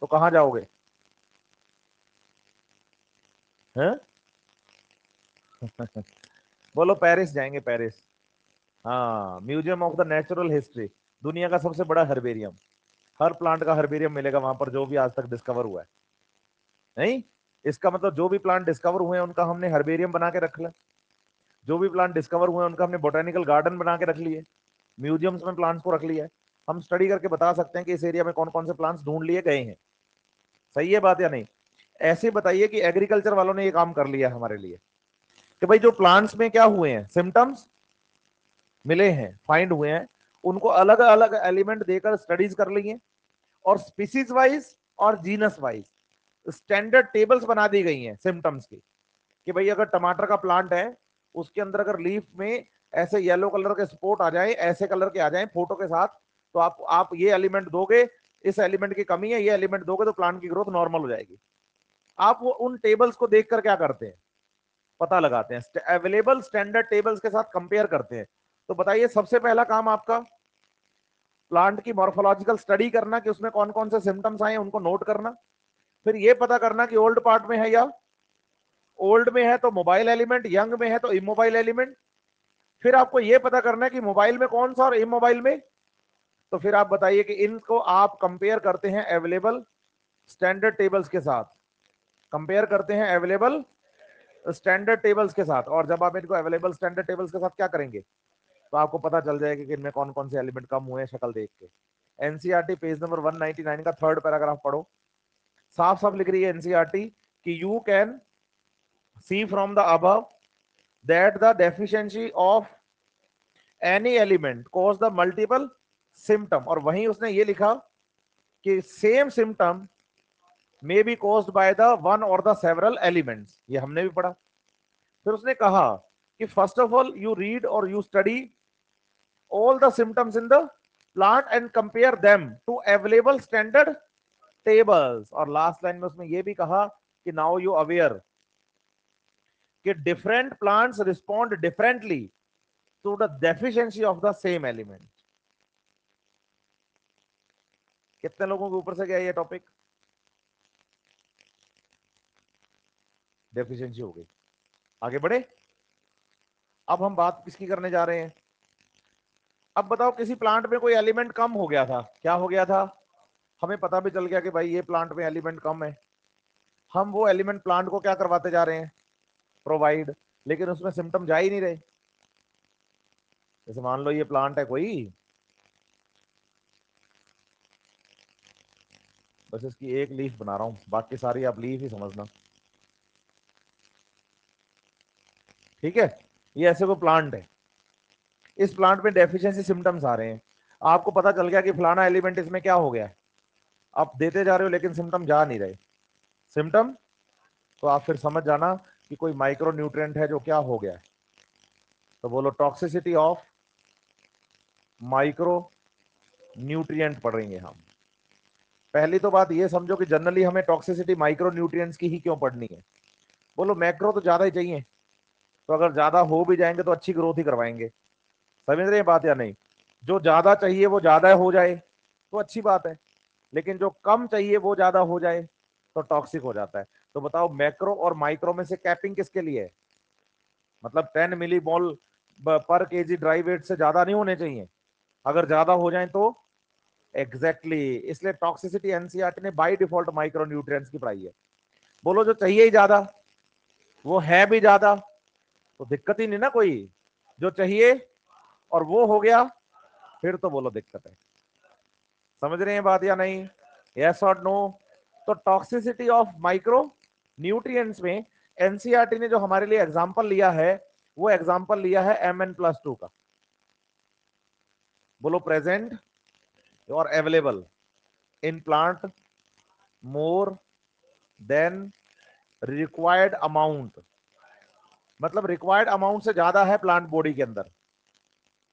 तो कहां जाओगे हैं? बोलो पेरिस जाएंगे, पेरिस। हाँ, museum of the natural history, दुनिया का सबसे बड़ा हर्बेरियम, हर प्लांट का हर्बेरियम मिलेगा वहां पर जो भी आज तक डिस्कवर हुआ है। नहीं, इसका मतलब जो भी प्लांट डिस्कवर हुए हैं उनका हमने हर्बेरियम बना के रख लिया, जो भी प्लांट डिस्कवर हुए हैं उनका हमने बोटेनिकल गार्डन बना के रख लिए, म्यूजियम्स में प्लांट्स को रख लिया है। हम स्टडी करके बता सकते हैं कि इस एरिया में कौन कौन से प्लांट्स ढूंढ लिए गए हैं। सही है बात या नहीं। ऐसे बताइए कि एग्रीकल्चर वालों ने ये काम कर लिया हमारे लिए कि भाई जो प्लांट्स में क्या हुए हैं, सिम्टम्स मिले हैं, फाइंड हुए हैं, उनको अलग अलग एलिमेंट देकर स्टडीज कर ली हैं, और स्पीसीज वाइज और जीनस वाइज स्टैंडर्ड टेबल्स बना दी गई हैं सिम्टम्स की, कि भाई अगर टमाटर का प्लांट है उसके अंदर अगर लीफ में ऐसे येलो कलर के स्पॉट आ जाए, ऐसे कलर के आ जाए फोटो के साथ, तो आप ये एलिमेंट दोगे, इस एलिमेंट की कमी है, ये एलिमेंट दोगे तो प्लांट की ग्रोथ नॉर्मल हो जाएगी। आप वो उन टेबल्स को देखकर क्या करते हैं, पता लगाते हैं, अवेलेबल स्टैंडर्ड टेबल्स के साथ कंपेयर करते हैं। तो बताइए सबसे पहला काम आपका प्लांट की मॉर्फोलॉजिकल स्टडी करना कि उसमें कौन कौन से सिम्टम्स आए उनको नोट करना, फिर ये पता करना कि ओल्ड पार्ट में है या ओल्ड में है तो मोबाइल एलिमेंट, यंग में है तो इमोबाइल एलिमेंट, फिर आपको यह पता करना है कि मोबाइल में कौन सा और इमोबाइल में तो फिर आप बताइए कि इनको आप कंपेयर करते हैं अवेलेबल स्टैंडर्ड टेबल्स के साथ, कंपेयर करते हैं अवेलेबल स्टैंडर्ड टेबल्स के साथ, और जब आप इनको अवेलेबल स्टैंडर्ड टेबल्स के साथ क्या करेंगे तो आपको पता चल जाएगा कि इनमें कौन कौन से एलिमेंट कम हुए हैं शक्ल देख के। एनसीईआरटी पेज नंबर 199 का थर्ड पैराग्राफ पढ़ो, साफ साफ लिख रही है एनसीईआरटी कि you can see from the above that the deficiency of any element cause the multiple symptom, और वहीं उसने ये लिखा कि same symptom may be caused by the one और द सेवरल एलिमेंट्स, ये हमने भी पढ़ा। फिर उसने कहा कि first of all you read और you study all the symptoms in the plant and compare them to available standard tables, और लास्ट लाइन में उसने ये भी कहा कि now you aware कि different plants respond differently to the deficiency of the same element। कितने लोगों के ऊपर से गया ये टॉपिक? डेफिशिएंसी हो गई। आगे बढ़े, अब हम बात किसकी करने जा रहे हैं? अब बताओ किसी प्लांट में कोई एलिमेंट कम हो गया था, क्या हो गया था? हमें पता भी चल गया कि भाई ये प्लांट में एलिमेंट कम है, हम वो एलिमेंट प्लांट को क्या करवाते जा रहे हैं? प्रोवाइड, लेकिन उसमें सिम्टम जा ही नहीं रहे। जैसे मान लो ये प्लांट है कोई, बस इसकी एक लीफ बना रहा हूं, बाकी सारी आप लीफ ही समझना, ठीक है? ये ऐसे कोई प्लांट है, इस प्लांट में डेफिशिएंसी सिम्टम्स आ रहे हैं, आपको पता चल गया कि फलाना एलिमेंट इसमें क्या हो गया है, आप देते जा रहे हो लेकिन सिम्टम जा नहीं रहे। सिम्टम, तो आप फिर समझ जाना कि कोई माइक्रो न्यूट्रिएंट है जो क्या हो गया है। तो बोलो टॉक्सिसिटी ऑफ माइक्रो न्यूट्रिएंट पढ़ेंगे हम। पहली तो बात ये समझो कि जनरली हमें टॉक्सिसिटी माइक्रो न्यूट्रिएंट्स की ही क्यों पढ़नी है? बोलो मैक्रो तो ज्यादा ही चाहिए, तो अगर ज्यादा हो भी जाएंगे तो अच्छी ग्रोथ ही करवाएंगे। समझ रहे हैं बात या नहीं? जो ज्यादा चाहिए वो ज्यादा हो जाए तो अच्छी बात है, लेकिन जो कम चाहिए वो ज्यादा हो जाए तो टॉक्सिक हो जाता है। तो बताओ मैक्रो और माइक्रो में से कैपिंग किसके लिए है? मतलब 10 मिली मोल पर केजी ड्राई वेट से ज्यादा नहीं होने चाहिए, अगर ज्यादा हो जाए तो एग्जैक्टली इसलिए टॉक्सिसिटी एनसीईआरटी ने बाय डिफॉल्ट माइक्रो न्यूट्रिएंट्स की पढ़ाई है। बोलो जो चाहिए ही ज्यादा वो है भी ज्यादा तो दिक्कत ही नहीं ना कोई, जो चाहिए और वो हो गया फिर तो बोलो दिक्कत है। समझ रहे हैं बात या नहीं? यस और नो? तो टॉक्सिसिटी ऑफ माइक्रो न्यूट्रिएंट्स में एनसीईआरटी ने जो हमारे लिए एग्जांपल लिया है वो एग्जांपल लिया है Mn+2 का। बोलो प्रेजेंट और available in plant more than required amount, मतलब रिक्वायर्ड अमाउंट से ज्यादा है प्लांट बॉडी के अंदर।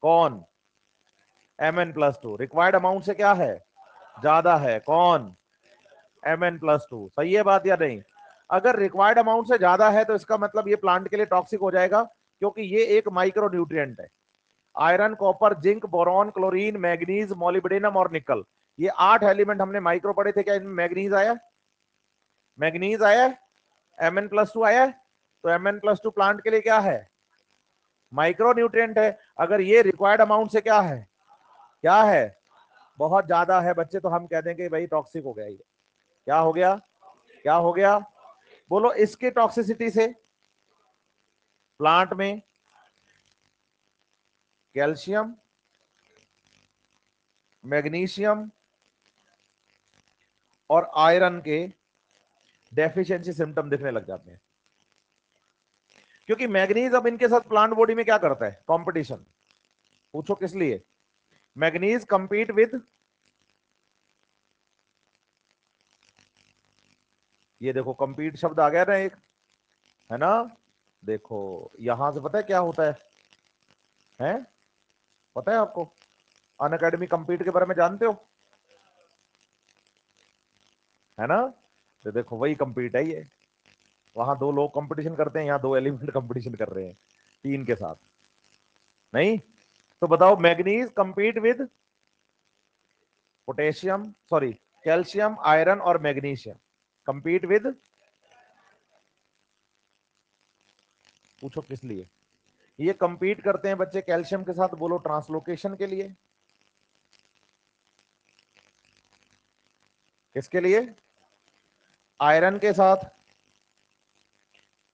कौन? Mn+2 रिक्वायर्ड अमाउंट से क्या है? ज्यादा है। कौन? Mn+2। सही है बात या नहीं? अगर रिक्वायर्ड अमाउंट से ज्यादा है तो इसका मतलब ये प्लांट के लिए टॉक्सिक हो जाएगा, क्योंकि ये एक माइक्रो न्यूट्रिएंट है। Iron, copper, zinc, boron, chlorine, manganese, molybdenum और निकल, ये 8 एलिमेंट हमने माइक्रो पढ़े थे। क्या इनमें मैग्नीज आया? मैग्नीज आया? Mn+2 आया? तो Mn+2 प्लांट के लिए क्या है? माइक्रो न्यूट्रिएंट है। अगर ये रिक्वायर्ड अमाउंट से क्या है? क्या है? बहुत ज्यादा है बच्चे, तो हम कह देंगे भाई टॉक्सिक हो गया ये। क्या हो गया? क्या हो गया? बोलो इसके टॉक्सिसिटी से प्लांट में कैल्शियम, मैग्नीशियम और आयरन के डेफिशिएंसी सिम्टम दिखने लग जाते हैं, क्योंकि मैग्नीज अब इनके साथ प्लांट बॉडी में क्या करता है? कंपटीशन। पूछो किस लिए? मैग्नीज कंपीट विद, ये देखो कंपीट शब्द आ गया ना एक, है ना? देखो यहां से पता है क्या होता है? पता है आपको? अनअकैडमी कंपीट के बारे में जानते हो? है ना? तो देखो वही कंपीट है ये, वहां दो लोग कंपटीशन करते हैं, यहाँ दो एलिमेंट कंपटीशन कर रहे हैं तीन के साथ। नहीं? तो बताओ manganese compete with potassium, sorry calcium, iron और मैग्नीशियम कंपीट विद, पूछो किस लिए? ये कंपीट करते हैं बच्चे कैल्शियम के साथ, बोलो ट्रांसलोकेशन के लिए। किसके लिए? आयरन के साथ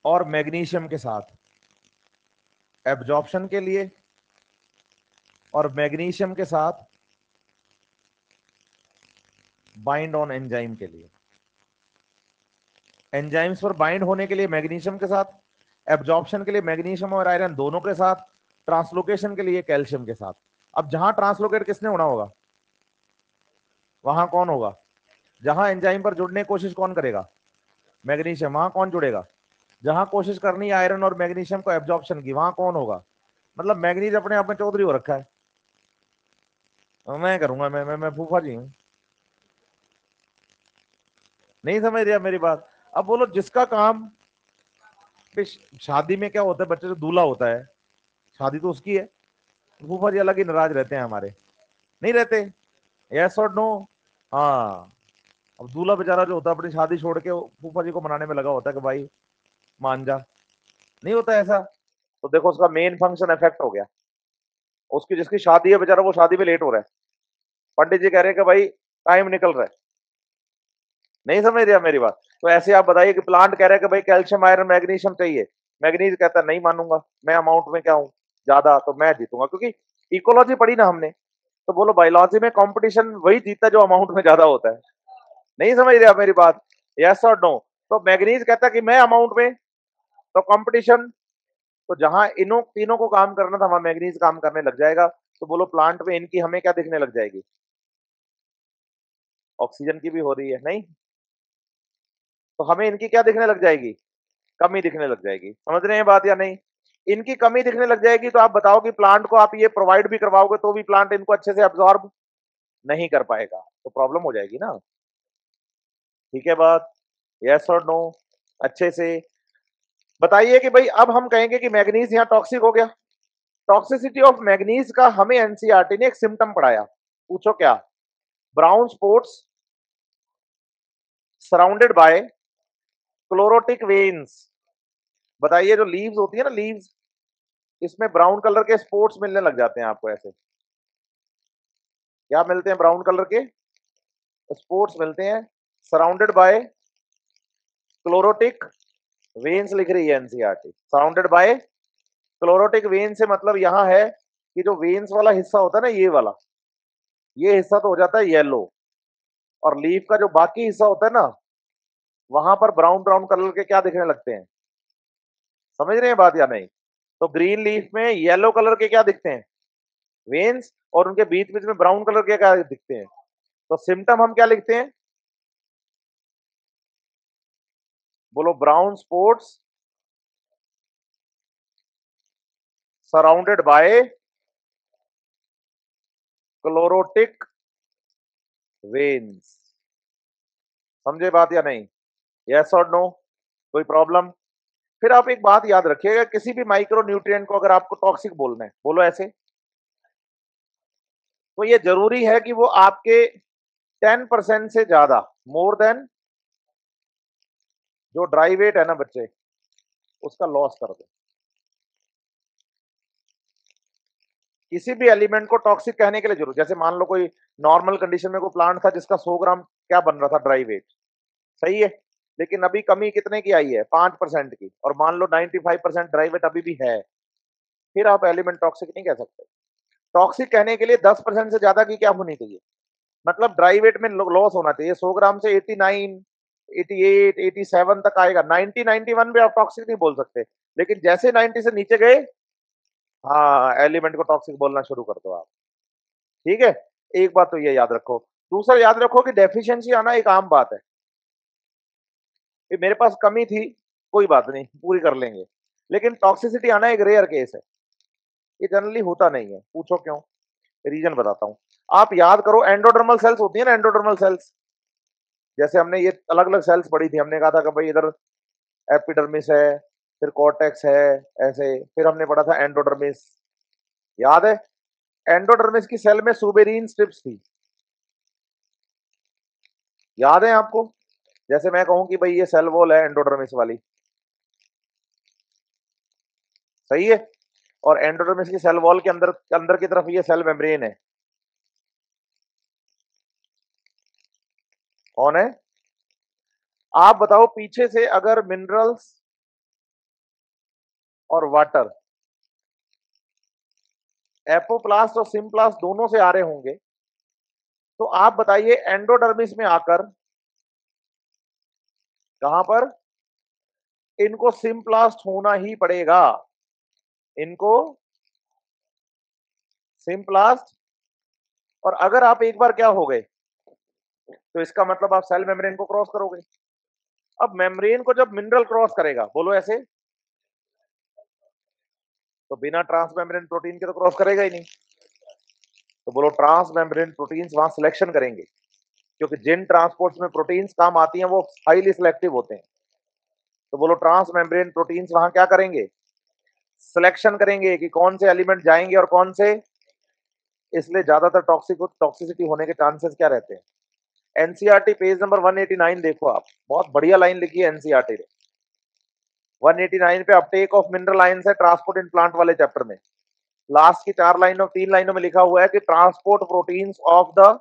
और मैग्नीशियम के साथ, एब्जॉर्प्शन के लिए और मैग्नीशियम के साथ बाइंड ऑन एंजाइम के लिए। एंजाइम्स पर बाइंड होने के लिए मैग्नीशियम के साथ, एब्जॉर्प्शन के लिए मैग्नीशियम और आयरन दोनों के साथ, ट्रांसलोकेशन के लिए कैल्शियम के साथ। अब जहां ट्रांसलोकेट किसने होना होगा, वहां कौन होगा? जहां एंजाइम पर जुड़ने की कोशिश कौन करेगा? मैग्नीशियम। वहां कौन जुड़ेगा? जहां कोशिश करनी है आयरन और मैग्नीशियम को एब्जॉर्प्शन की, वहां कौन होगा? मतलब मैग्नीज अपने आप में चौधरी हो रखा है, मैं करूंगा, मैं फूफा जी हूं। नहीं समझ रहा मेरी बात? अब बोलो, जिसका काम, शादी में क्या होता है, बच्चे जो दूल्हा होता है, शादी तो उसकी है, फूफा जी अलग ही नाराज रहते हैं हमारे, नहीं रहते? यस और नो? हाँ। अब दूल्हा बेचारा जो होता है अपनी शादी छोड़ के फूफा जी को मनाने में लगा होता है कि भाई मान जा, नहीं होता ऐसा? तो देखो उसका मेन फंक्शन इफेक्ट हो गया। उसकी जिसकी शादी है बेचारा वो शादी में लेट हो रहा है, पंडित जी कह रहे हैं कि भाई टाइम निकल रहा है, नहीं समझ रहा मेरी बात? तो ऐसे आप बताइए कि प्लांट कह रहा है कि भाई कैल्शियम आयरन मैग्नीशियम चाहिए, मैग्नीज कहता है नहीं मानूंगा, मैं अमाउंट में क्या हूं ज्यादा, तो मैं जीतूंगा, क्योंकि इकोलॉजी पढ़ी ना हमने। तो बोलो बायोलॉजी में कंपटीशन वही जीतता है जो अमाउंट में ज्यादा होता है, नहीं समझ रहे आप मेरी बात? यस और नो? तो मैग्नीज कहता है कि मैं अमाउंट में, तो कंपटीशन, तो जहां इनो तीनों को काम करना था वहां मैग्नीज काम करने लग जाएगा। तो बोलो प्लांट में इनकी हमें क्या दिखने लग जाएगी? ऑक्सीजन की भी हो रही है नहीं, तो हमें इनकी क्या दिखने लग जाएगी? कमी दिखने लग जाएगी। समझ रहे हैं बात या नहीं? इनकी कमी दिखने लग जाएगी तो आप बताओ कि प्लांट को आप ये प्रोवाइड भी करवाओगे तो भी प्लांट इनको अच्छे से अब्सॉर्ब नहीं कर पाएगा, तो प्रॉब्लम हो जाएगी ना। ठीक है बात? यस और नो? अच्छे से बताइए कि भाई अब हम कहेंगे कि मैग्नीज यहाँ टॉक्सिक हो गया। टॉक्सिसिटी ऑफ मैग्नीज का हमें एनसीईआरटी ने एक सिम्टम पढ़ाया, पूछो क्या? Brown spots surrounded by chlorotic veins. बताइए जो लीव्स होती है ना, लीव्स, इसमें ब्राउन कलर के स्पॉट्स मिलने लग जाते हैं आपको ऐसे। क्या मिलते हैं? ब्राउन कलर के स्पॉट्स मिलते हैं, सराउंडेड बाय क्लोरोटिक वेन्स लिख रही है NCERT. Surrounded by chlorotic when से मतलब यहां है कि जो वेन्स वाला हिस्सा होता है ना, ये वाला, ये हिस्सा तो हो जाता है येलो, और लीफ का जो बाकी हिस्सा होता है ना, वहां पर ब्राउन ब्राउन कलर के क्या दिखने लगते हैं? समझ रहे हैं बात या नहीं? तो ग्रीन लीफ में येलो कलर के क्या दिखते हैं? वेन्स, और उनके बीच बीच में ब्राउन कलर के क्या दिखते हैं? तो सिम्टम हम क्या लिखते हैं? बोलो, brown spots surrounded by chlorotic veins. समझे बात या नहीं? यस और नो? कोई प्रॉब्लम? फिर आप एक बात याद रखिएगा, किसी भी माइक्रो न्यूट्रिएंट को अगर आपको टॉक्सिक बोलना है, बोलो ऐसे, तो ये जरूरी है कि वो आपके 10% से ज्यादा, मोर देन जो ड्राई वेट है ना बच्चे, उसका लॉस कर दे। किसी भी एलिमेंट को टॉक्सिक कहने के लिए जरूर, जैसे मान लो कोई नॉर्मल कंडीशन में कोई प्लांट था जिसका 100 ग्राम क्या बन रहा था, ड्राई वेट, सही है, लेकिन अभी कमी कितने की आई है? 5% की, और मान लो 95% ड्राई वेट अभी भी है, फिर आप एलिमेंट टॉक्सिक नहीं कह सकते। टॉक्सिक कहने के लिए 10% से ज्यादा की क्या होनी चाहिए, मतलब ड्राई वेट में लॉस होना चाहिए 100 ग्राम से 89, 88, 87 तक आएगा। 90, 91 पे आप टॉक्सिक नहीं बोल सकते, लेकिन जैसे 90 से नीचे गए, हाँ, एलिमेंट को टॉक्सिक बोलना शुरू कर दो आप। ठीक है, एक बात तो ये याद रखो। दूसरा याद रखो कि डेफिशिएंसी आना एक आम बात है, कि मेरे पास कमी थी, कोई बात नहीं, पूरी कर लेंगे, लेकिन टॉक्सिसिटी आना एक रेयर केस है, ये जनरली होता नहीं है। पूछो क्यों? रीजन बताता हूं। आप याद करो, एंडोडर्मल सेल्स होती है ना, एंडोडर्मल सेल्स, जैसे हमने ये अलग अलग सेल्स पढ़ी थी, हमने कहा था कि भाई इधर एपिडर्मिस है, फिर कॉर्टेक्स है, ऐसे, फिर हमने पढ़ा था एंडोडर्मिस, याद है? एंडोडर्मिस की सेल में सुबेरीन स्ट्रिप्स थी, याद है आपको? जैसे मैं कहूं कि भाई ये सेल वॉल है एंडोडर्मिस वाली, सही है, और एंडोडर्मिस की सेल वॉल के अंदर अंदर की तरफ ये सेल मेम्ब्रेन है, कौन है? आप बताओ, पीछे से अगर मिनरल्स और वाटर, एपोप्लास्ट और सिम्प्लास्ट दोनों से आ रहे होंगे, तो आप बताइए एंडोडर्मिस में आकर कहां पर इनको सिम्प्लास्ट होना ही पड़ेगा, इनको सिम्प्लास्ट। और अगर आप एक बार क्या हो गए तो इसका मतलब आप सेल मेम्ब्रेन को क्रॉस करोगे। अब मेम्ब्रेन को जब मिनरल क्रॉस करेगा, बोलो ऐसे, तो बिना ट्रांस मेम्ब्रेन प्रोटीन के तो क्रॉस करेगा ही नहीं। तो बोलो ट्रांस मेम्ब्रेन प्रोटीन्स वहां सिलेक्शन करेंगे, क्योंकि जिन ट्रांसपोर्ट्स में प्रोटीन्स काम आती हैं वो हाईली सिलेक्टिव होते हैं। तो बोलो ट्रांस मेम्ब्रेन प्रोटीन्स वहां क्या करेंगे, सिलेक्शन करेंगे कि कौन से एलिमेंट जाएंगे और कौन से। इसलिए ज्यादातर टॉक्सिसिटी होने के चांसेस क्या रहते हैं। एनसीईआरटी पेज नंबर 189 देखो आप, बहुत बढ़िया लाइन लिखी है एनसीईआरटी ने 189 पे, अपटेक ऑफ मिनरल आयंस है ट्रांसपोर्ट इन प्लांट वाले चैप्टर में। लास्ट की 3 लाइनों में लिखा हुआ है कि transport proteins of the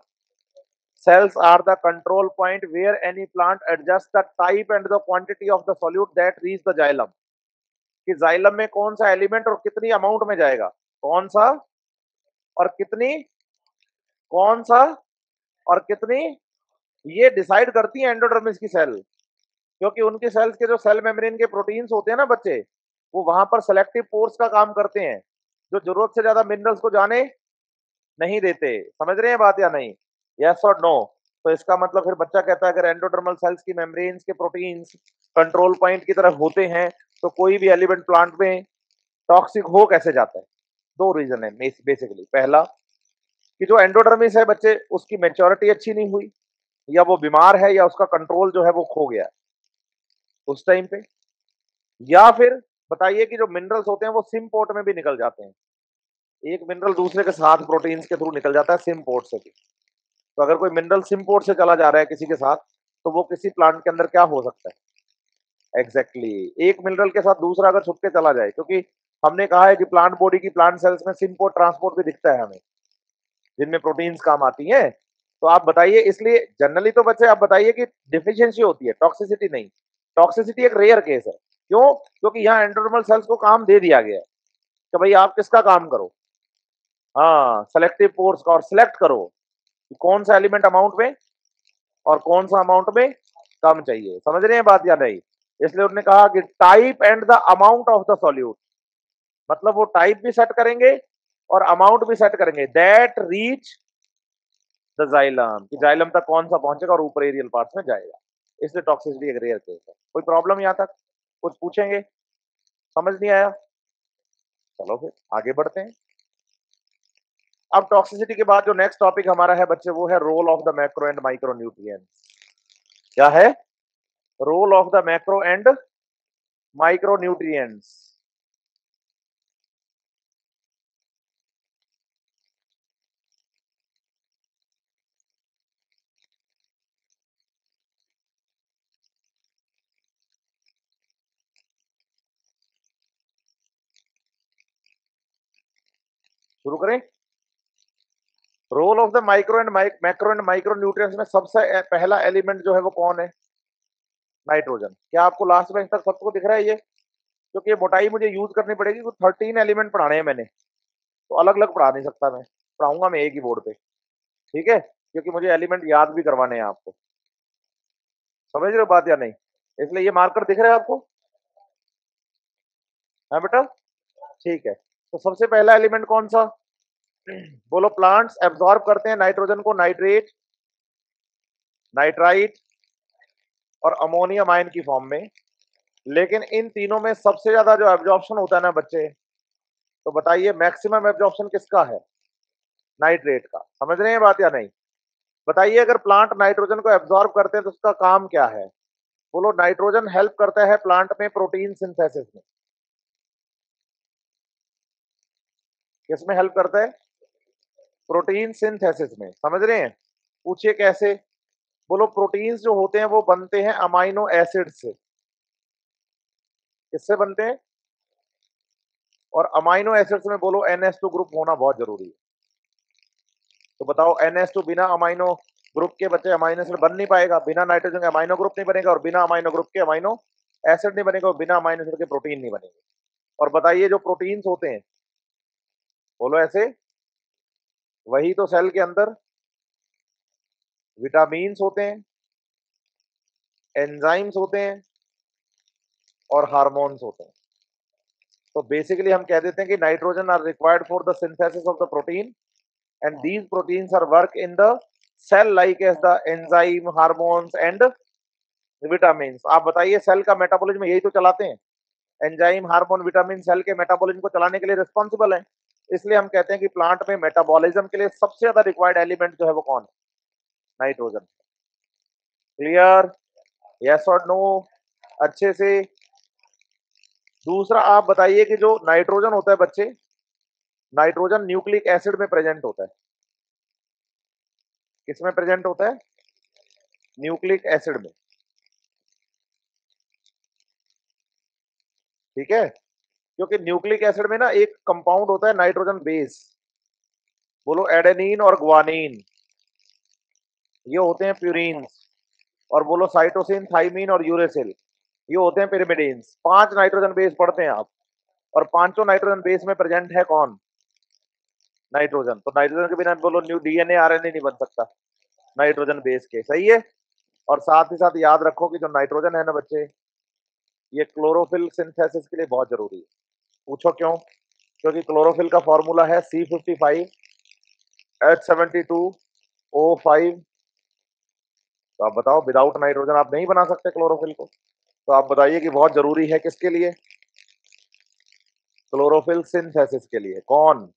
cells are the control point where any plant adjusts the type and the quantity of the solute that reach the xylem। कि जाइलम में कौन सा एलिमेंट और कितनी अमाउंट में जाएगा, कौन सा और कितनी, कौन सा और कितनी, ये डिसाइड करती है एंडोडर्मिस की सेल। क्योंकि उनकी सेल्स के जो सेल मेम्ब्रेन के प्रोटीन्स होते हैं ना बच्चे, वो वहां पर सेलेक्टिव पोर्स का काम करते हैं, जो जरूरत से ज्यादा मिनरल्स को जाने नहीं देते। समझ रहे हैं बात या नहीं? यस और नो? तो इसका मतलब फिर बच्चा कहता है अगर एंडोडर्मल सेल्स की मेम्ब्रेन्स के प्रोटीन्स कंट्रोल पॉइंट की तरफ होते हैं तो कोई भी एलिमेंट प्लांट में टॉक्सिक हो कैसे जाता है। दो रीजन है बेसिकली। पहला कि जो एंडोडर्मिस है बच्चे, उसकी मेच्योरिटी अच्छी नहीं हुई, या वो बीमार है, या उसका कंट्रोल जो है वो खो गया उस टाइम पे। या फिर बताइए कि जो मिनरल्स होते हैं वो सिम पोर्ट में भी निकल जाते हैं, एक मिनरल दूसरे के साथ प्रोटीन्स के थ्रू निकल जाता है सिम पोर्ट से भी। तो अगर कोई मिनरल सिम पोर्ट से चला जा रहा है किसी के साथ, तो वो किसी प्लांट के अंदर क्या हो सकता है। एग्जैक्टली एक मिनरल के साथ दूसरा अगर छुप के चला जाए, क्योंकि हमने कहा है कि प्लांट बॉडी की प्लांट सेल्स में सिम पोर्ट ट्रांसपोर्ट भी दिखता है हमें, जिनमें प्रोटीन्स काम आती हैं। तो आप बताइए, इसलिए जनरली तो बच्चे आप बताइए कि डिफिशियंसी होती है, टॉक्सिसिटी नहीं। टॉक्सिसिटी एक रेयर केस है। क्यों? क्योंकि यहाँ एंडोडर्मल सेल्स को काम दे दिया गया है कि भाई आप किसका काम करो, हाँ सेलेक्टिव पोर्स का, और सिलेक्ट करो कि कौन सा एलिमेंट अमाउंट में और कौन सा अमाउंट में कम चाहिए। समझ रहे हैं बात या नहीं? इसलिए उन्होंने कहा कि type and the amount of the solute, मतलब वो टाइप भी सेट करेंगे और अमाउंट भी सेट करेंगे, दैट रीच द जाइलम, कि जाइलम तक कौन सा पहुंचेगा और ऊपर एरियल पार्ट्स में जाएगा। इसलिए टॉक्सिसिटी एक रेयर केस है। कोई प्रॉब्लम यहां तक? कुछ पूछेंगे? समझ नहीं आया? चलो फिर आगे बढ़ते हैं। अब टॉक्सिसिटी के बाद जो नेक्स्ट टॉपिक हमारा है बच्चे, वो है role of the macro and micro nutrients. क्या है? Role of the macro and micro nutrients. शुरू करें। Role of the micro and macro and micro nutrients में सबसे पहला एलिमेंट जो है वो कौन है? नाइट्रोजन। क्या आपको लास्ट में तक सबको दिख रहा है ये? क्योंकि ये मोटाई मुझे यूज करनी पड़ेगी, कुछ 13 एलिमेंट पढ़ाने हैं मैंने, तो अलग अलग पढ़ा नहीं सकता मैं, पढ़ाऊंगा मैं एक ही बोर्ड पे, ठीक है? क्योंकि मुझे एलिमेंट याद भी करवाने हैं आपको। समझ रहे हो बात या नहीं? इसलिए ये मार्कर दिख रहा है आपको, है बेटा? ठीक है। तो सबसे पहला एलिमेंट कौन सा? बोलो। प्लांट्स एब्जॉर्ब करते हैं नाइट्रोजन को नाइट्रेट, नाइट्राइट और अमोनियम आयन की फॉर्म में। लेकिन इन तीनों में सबसे ज्यादा जो एब्जॉर्प्शन होता है ना बच्चे, तो बताइए मैक्सिमम एब्जॉर्प्शन किसका है? नाइट्रेट का। समझ रहे हैं बात या नहीं? बताइए अगर प्लांट नाइट्रोजन को एब्जॉर्ब करते हैं तो उसका काम क्या है? बोलो। नाइट्रोजन हेल्प करता है प्लांट में प्रोटीन सिंथेसिस में। किसमें हेल्प करता है? प्रोटीन सिंथेसिस में। समझ रहे हैं? पूछिए कैसे। बोलो। प्रोटीन्स जो होते हैं वो बनते हैं अमाइनो एसिड से। किससे बनते हैं? और अमाइनो एसिड्स में बोलो NH2 ग्रुप होना बहुत जरूरी है। तो बताओ NH2 बिना अमाइनो ग्रुप के बच्चे अमाइनो एसिड बन नहीं पाएगा, बिना नाइट्रोजन के अमाइनो ग्रुप नहीं बनेगा, और बिना अमाइनो ग्रुप के अमाइनो एसिड नहीं बनेगा, और बिना अमाइनो एसिड के प्रोटीन नहीं बनेंगे। और बताइए जो प्रोटीन्स होते हैं, बोलो ऐसे, वही तो सेल के अंदर विटामिन्स होते हैं, एंजाइम्स होते हैं और हार्मोन्स होते हैं। तो बेसिकली हम कह देते हैं कि nitrogen are required for the synthesis of the protein, and these proteins are work in the cell like as the enzyme, hormones and vitamins. आप बताइए, सेल का मेटाबॉलिज्म यही तो चलाते हैं, एंजाइम, हार्मोन, विटामिन सेल के मेटाबॉलिज्म को चलाने के लिए रिस्पॉन्सिबल है। इसलिए हम कहते हैं कि प्लांट में मेटाबॉलिज्म के लिए सबसे ज्यादा रिक्वायर्ड एलिमेंट जो है वो कौन है? नाइट्रोजन। क्लियर? यस और नो? अच्छे से। दूसरा आप बताइए कि जो नाइट्रोजन होता है बच्चे, नाइट्रोजन न्यूक्लिक एसिड में प्रेजेंट होता है। किसमें प्रेजेंट होता है? न्यूक्लिक एसिड में। ठीक है, क्योंकि न्यूक्लिक एसिड में ना एक कंपाउंड होता है नाइट्रोजन बेस, बोलो एडेनिन और ग्वानिन, ये होते हैं प्यूरिन्स। और बोलो साइटोसिन, थाइमिन और यूरेसिल, ये होते हैं पिरिमिडीन्स। 5 नाइट्रोजन बेस पढ़ते हैं आप, और पांचों नाइट्रोजन बेस में प्रेजेंट है कौन? नाइट्रोजन। तो नाइट्रोजन के बिना बोलो न्यू डीएनए आरएनए नहीं बन सकता, नाइट्रोजन बेस के। सही है। और साथ ही साथ याद रखो कि जो नाइट्रोजन है ना बच्चे, ये क्लोरोफिल सिंथेसिस के लिए बहुत जरूरी है। पूछो क्यों? क्योंकि क्लोरोफिल का फॉर्मूला है C55H72O5। तो आप बताओ, विदाउट नाइट्रोजन आप नहीं बना सकते क्लोरोफिल को। तो आप बताइए कि बहुत जरूरी है किसके लिए? क्लोरोफिल सिंथेसिस के लिए। कौन?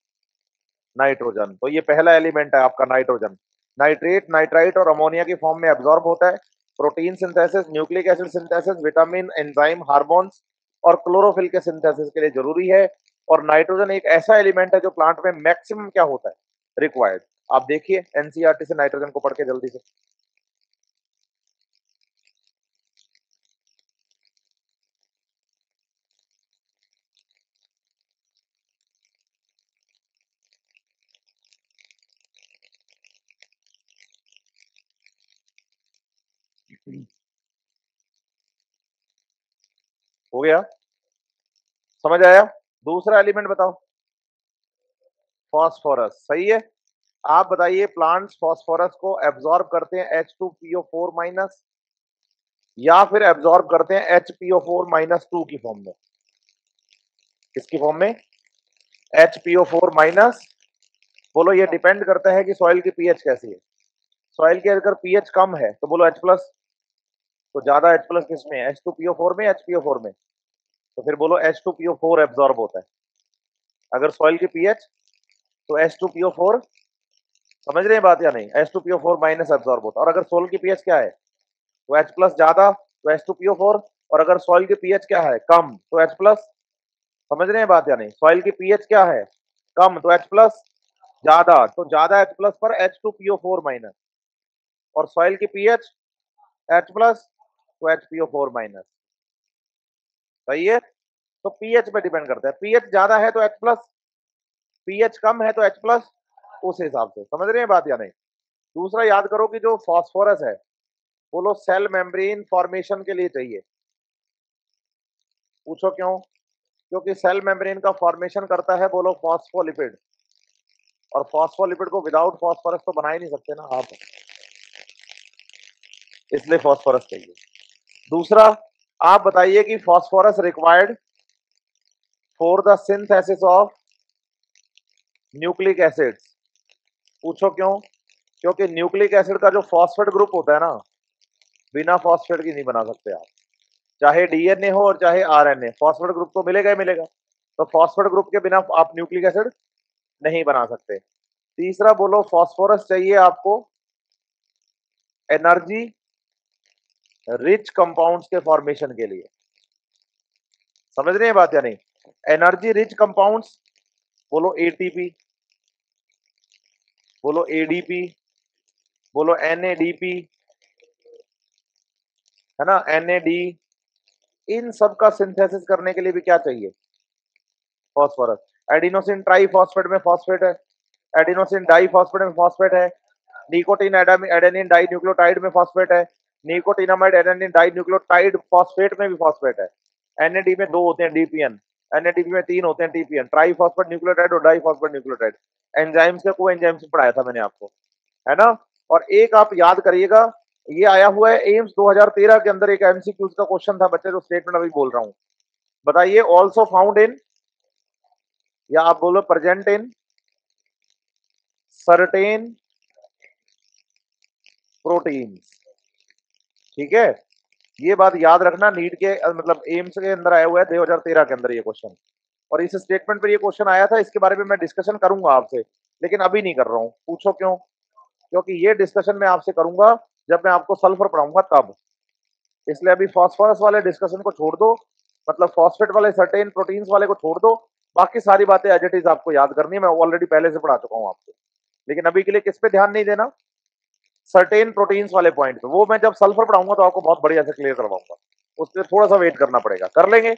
नाइट्रोजन। तो ये पहला एलिमेंट है आपका नाइट्रोजन। नाइट्रेट, नाइट्राइट और अमोनिया की फॉर्म में एब्जॉर्ब होता है। Protein synthesis, nucleic acid synthesis, vitamin, enzyme, hormones और क्लोरोफिल के सिंथेसिस के लिए जरूरी है। और नाइट्रोजन एक ऐसा एलिमेंट है जो प्लांट में मैक्सिमम क्या होता है? रिक्वायर्ड। आप देखिए एनसीईआरटी से नाइट्रोजन को पढ़ के जल्दी से। हो गया? समझ आया? दूसरा एलिमेंट बताओ। फॉस्फोरस। सही है। आप बताइए, प्लांट्स फॉस्फोरस को एब्जॉर्ब करते हैं H2PO4 माइनस, या फिर एब्जॉर्ब करते हैं HPO4-2 की फॉर्म में? किसकी फॉर्म में? HPO4-। बोलो, ये डिपेंड करता है कि सॉइल की पीएच कैसी है। सॉइल की अगर पीएच कम है तो बोलो H+। तो ज्यादा H+ किसमें है? H2PO4 में, HPO4 में? तो फिर बोलो H2PO4 एब्जॉर्ब होता है। अगर सॉइल की पीएच, तो H2PO4, समझ रहे हैं बात या नहीं? H2PO4- एब्जॉर्ब होता है। और अगर सॉइल की पीएच क्या है? तो H+ ज्यादा, तो H2PO4। और अगर सॉइल की पीएच क्या है? कम, तो H+। समझ रहे हैं बात या नहीं? सॉइल की पीएच क्या है? कम, तो H+ ज्यादा, तो ज्यादा H+ पर H2PO4-। और सॉइल की पीएच H+, तो HPO4-। सही है। तो पीएच पे डिपेंड करता है, पीएच ज्यादा है तो H+, पीएच कम है तो H+, उस हिसाब से। समझ रहे हैं बात या नहीं? दूसरा याद करो कि जो फॉस्फोरस है, बोलो सेल मेम्ब्रेन फॉर्मेशन के लिए चाहिए। पूछो क्यों? क्योंकि सेल मेम्ब्रेन का फॉर्मेशन करता है, बोलो, फॉस्फोलिपिड। और फॉस्फोलिपिड को विदाउट फॉस्फोरस तो बना ही नहीं सकते ना आप, इसलिए फॉस्फोरस चाहिए। दूसरा आप बताइए कि phosphorus required for the synthesis of nucleic acids. पूछो क्यों? क्योंकि न्यूक्लिक एसिड का जो फॉस्फेट ग्रुप होता है ना, बिना फॉस्फेट की नहीं बना सकते आप। चाहे डीएनए हो और चाहे आरएनए, फॉस्फेट ग्रुप तो मिलेगा ही मिलेगा। तो फॉस्फेट ग्रुप के बिना आप न्यूक्लिक एसिड नहीं बना सकते। तीसरा बोलो, फॉस्फोरस चाहिए आपको एनर्जी रिच कंपाउंड्स के फॉर्मेशन के लिए। समझ रहे हैं बात या नहीं? एनर्जी रिच कंपाउंड्स, बोलो एटीपी, बोलो एडीपी, बोलो एनएडीपी, है ना, एनएडी। इन सब का सिंथेसिस करने के लिए भी क्या चाहिए? फॉस्फोरस। एडिनोसिन ट्राई फॉस्फेट में फॉस्फेट है, एडिनोसिन डाई फॉस्फेट में फॉस्फेट है, निकोटीन एडेनिन डाई न्यूक्लियोटाइड में फॉस्फेट है, nicotinamide adenine di nucleotide phosphate में भी फॉस्फेट है। एनएडी में 2 होते हैं डीपीएन, एनएडीपी में 3 होते हैं टीपीएन, ट्राईफॉस्फेट न्यूक्लियोटाइड और डाईफॉस्फेट न्यूक्लियोटाइड। एंजाइम्स के को एंजाइम्स में पढ़ाया था मैंने आपको, है ना। और एक आप याद करिएगा, ये आया हुआ है एम्स 2013 के अंदर, एक एमसीक्यूज का क्वेश्चन था बच्चे, जो स्टेटमेंट अभी बोल रहा हूं। बताइए, ऑल्सो फाउंड इन, या आप बोलो प्रेजेंट इन सर्टेन प्रोटीन्स। ठीक है, ये बात याद रखना, नीट के मतलब एम्स के अंदर आया हुआ है 2013 के अंदर ये क्वेश्चन। और इस स्टेटमेंट पर ये क्वेश्चन आया था, इसके बारे में मैं डिस्कशन करूंगा आपसे, लेकिन अभी नहीं कर रहा हूं। पूछो क्यों? क्योंकि ये डिस्कशन मैं आपसे करूंगा जब मैं आपको सल्फर पढ़ाऊंगा तब। इसलिए अभी फॉस्फोरस वाले डिस्कशन को छोड़ दो, मतलब फॉस्फेट वाले सर्टेन प्रोटीन्स वाले को छोड़ दो, बाकी सारी बातें एज इट इज आपको याद करनी है, मैं ऑलरेडी पहले से पढ़ा चुका हूं आपको। लेकिन अभी के लिए किस पे ध्यान नहीं देना? सर्टेन प्रोटीन्स वाले पॉइंट पे। वो मैं जब सल्फर पढ़ाऊंगा तो आपको बहुत बढ़िया से क्लियर करवाऊंगा, उसके थोड़ा सा वेट करना पड़ेगा। कर लेंगे?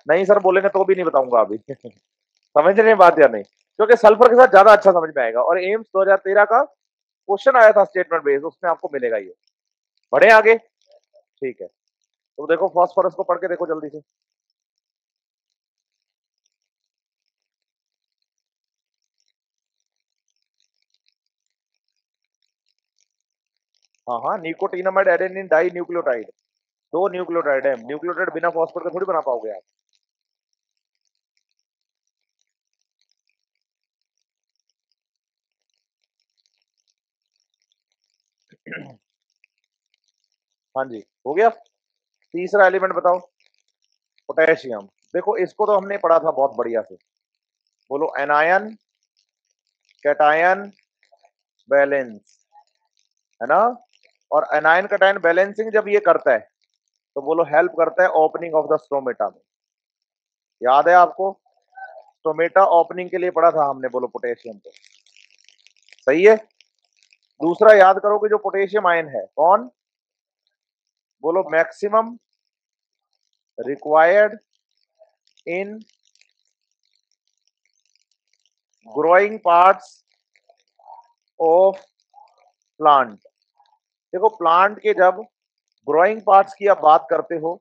नहीं सर बोलेंगे तो भी नहीं बताऊंगा अभी। समझ रहे हैं बात या नहीं? क्योंकि सल्फर के साथ ज्यादा अच्छा समझ में आएगा, और एम्स 2013 का क्वेश्चन आया था स्टेटमेंट बेस्ड, उसमें आपको मिलेगा ये। बढ़े आगे? ठीक है, तो देखो फॉस्फोरस को पढ़ के देखो जल्दी से। हाँ हाँ, nicotinamide adenine di nucleotide, 2 nucleotide है। न्यूक्लियोटाइड बिना फॉस्फोरस के थोड़ी बना पाओगे आप। हाँ जी, हो गया। तीसरा एलिमेंट बताओ, पोटेशियम। देखो इसको तो हमने पढ़ा था बहुत बढ़िया से। बोलो एनायन कैटायन बैलेंस, है ना। और एनायन कैटायन बैलेंसिंग जब ये करता है तो बोलो हेल्प करता है ओपनिंग ऑफ द स्टोमेटा में। याद है आपको? स्टोमेटा ओपनिंग के लिए पढ़ा था हमने, बोलो पोटेशियम को। सही है। दूसरा याद करो कि जो पोटेशियम आयन है कौन, बोलो maximum required in growing parts of plant. देखो प्लांट के जब ग्रोइंग पार्ट्स की आप बात करते हो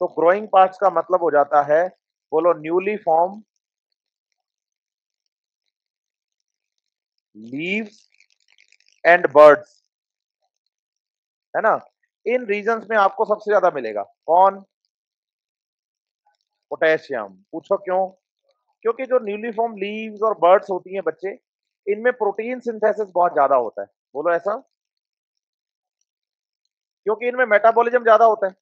तो ग्रोइंग पार्ट्स का मतलब हो जाता है, बोलो newly form leaves and birds, है ना। इन रीजन्स में आपको सबसे ज्यादा मिलेगा कौन? पोटेशियम। पूछो क्यों? क्योंकि जो न्यूली फॉर्म लीव्स और बर्ड्स होती हैं बच्चे, इनमें प्रोटीन सिंथेसिस बहुत ज्यादा होता है। बोलो ऐसा, क्योंकि इनमें मेटाबॉलिज्म ज्यादा होता है।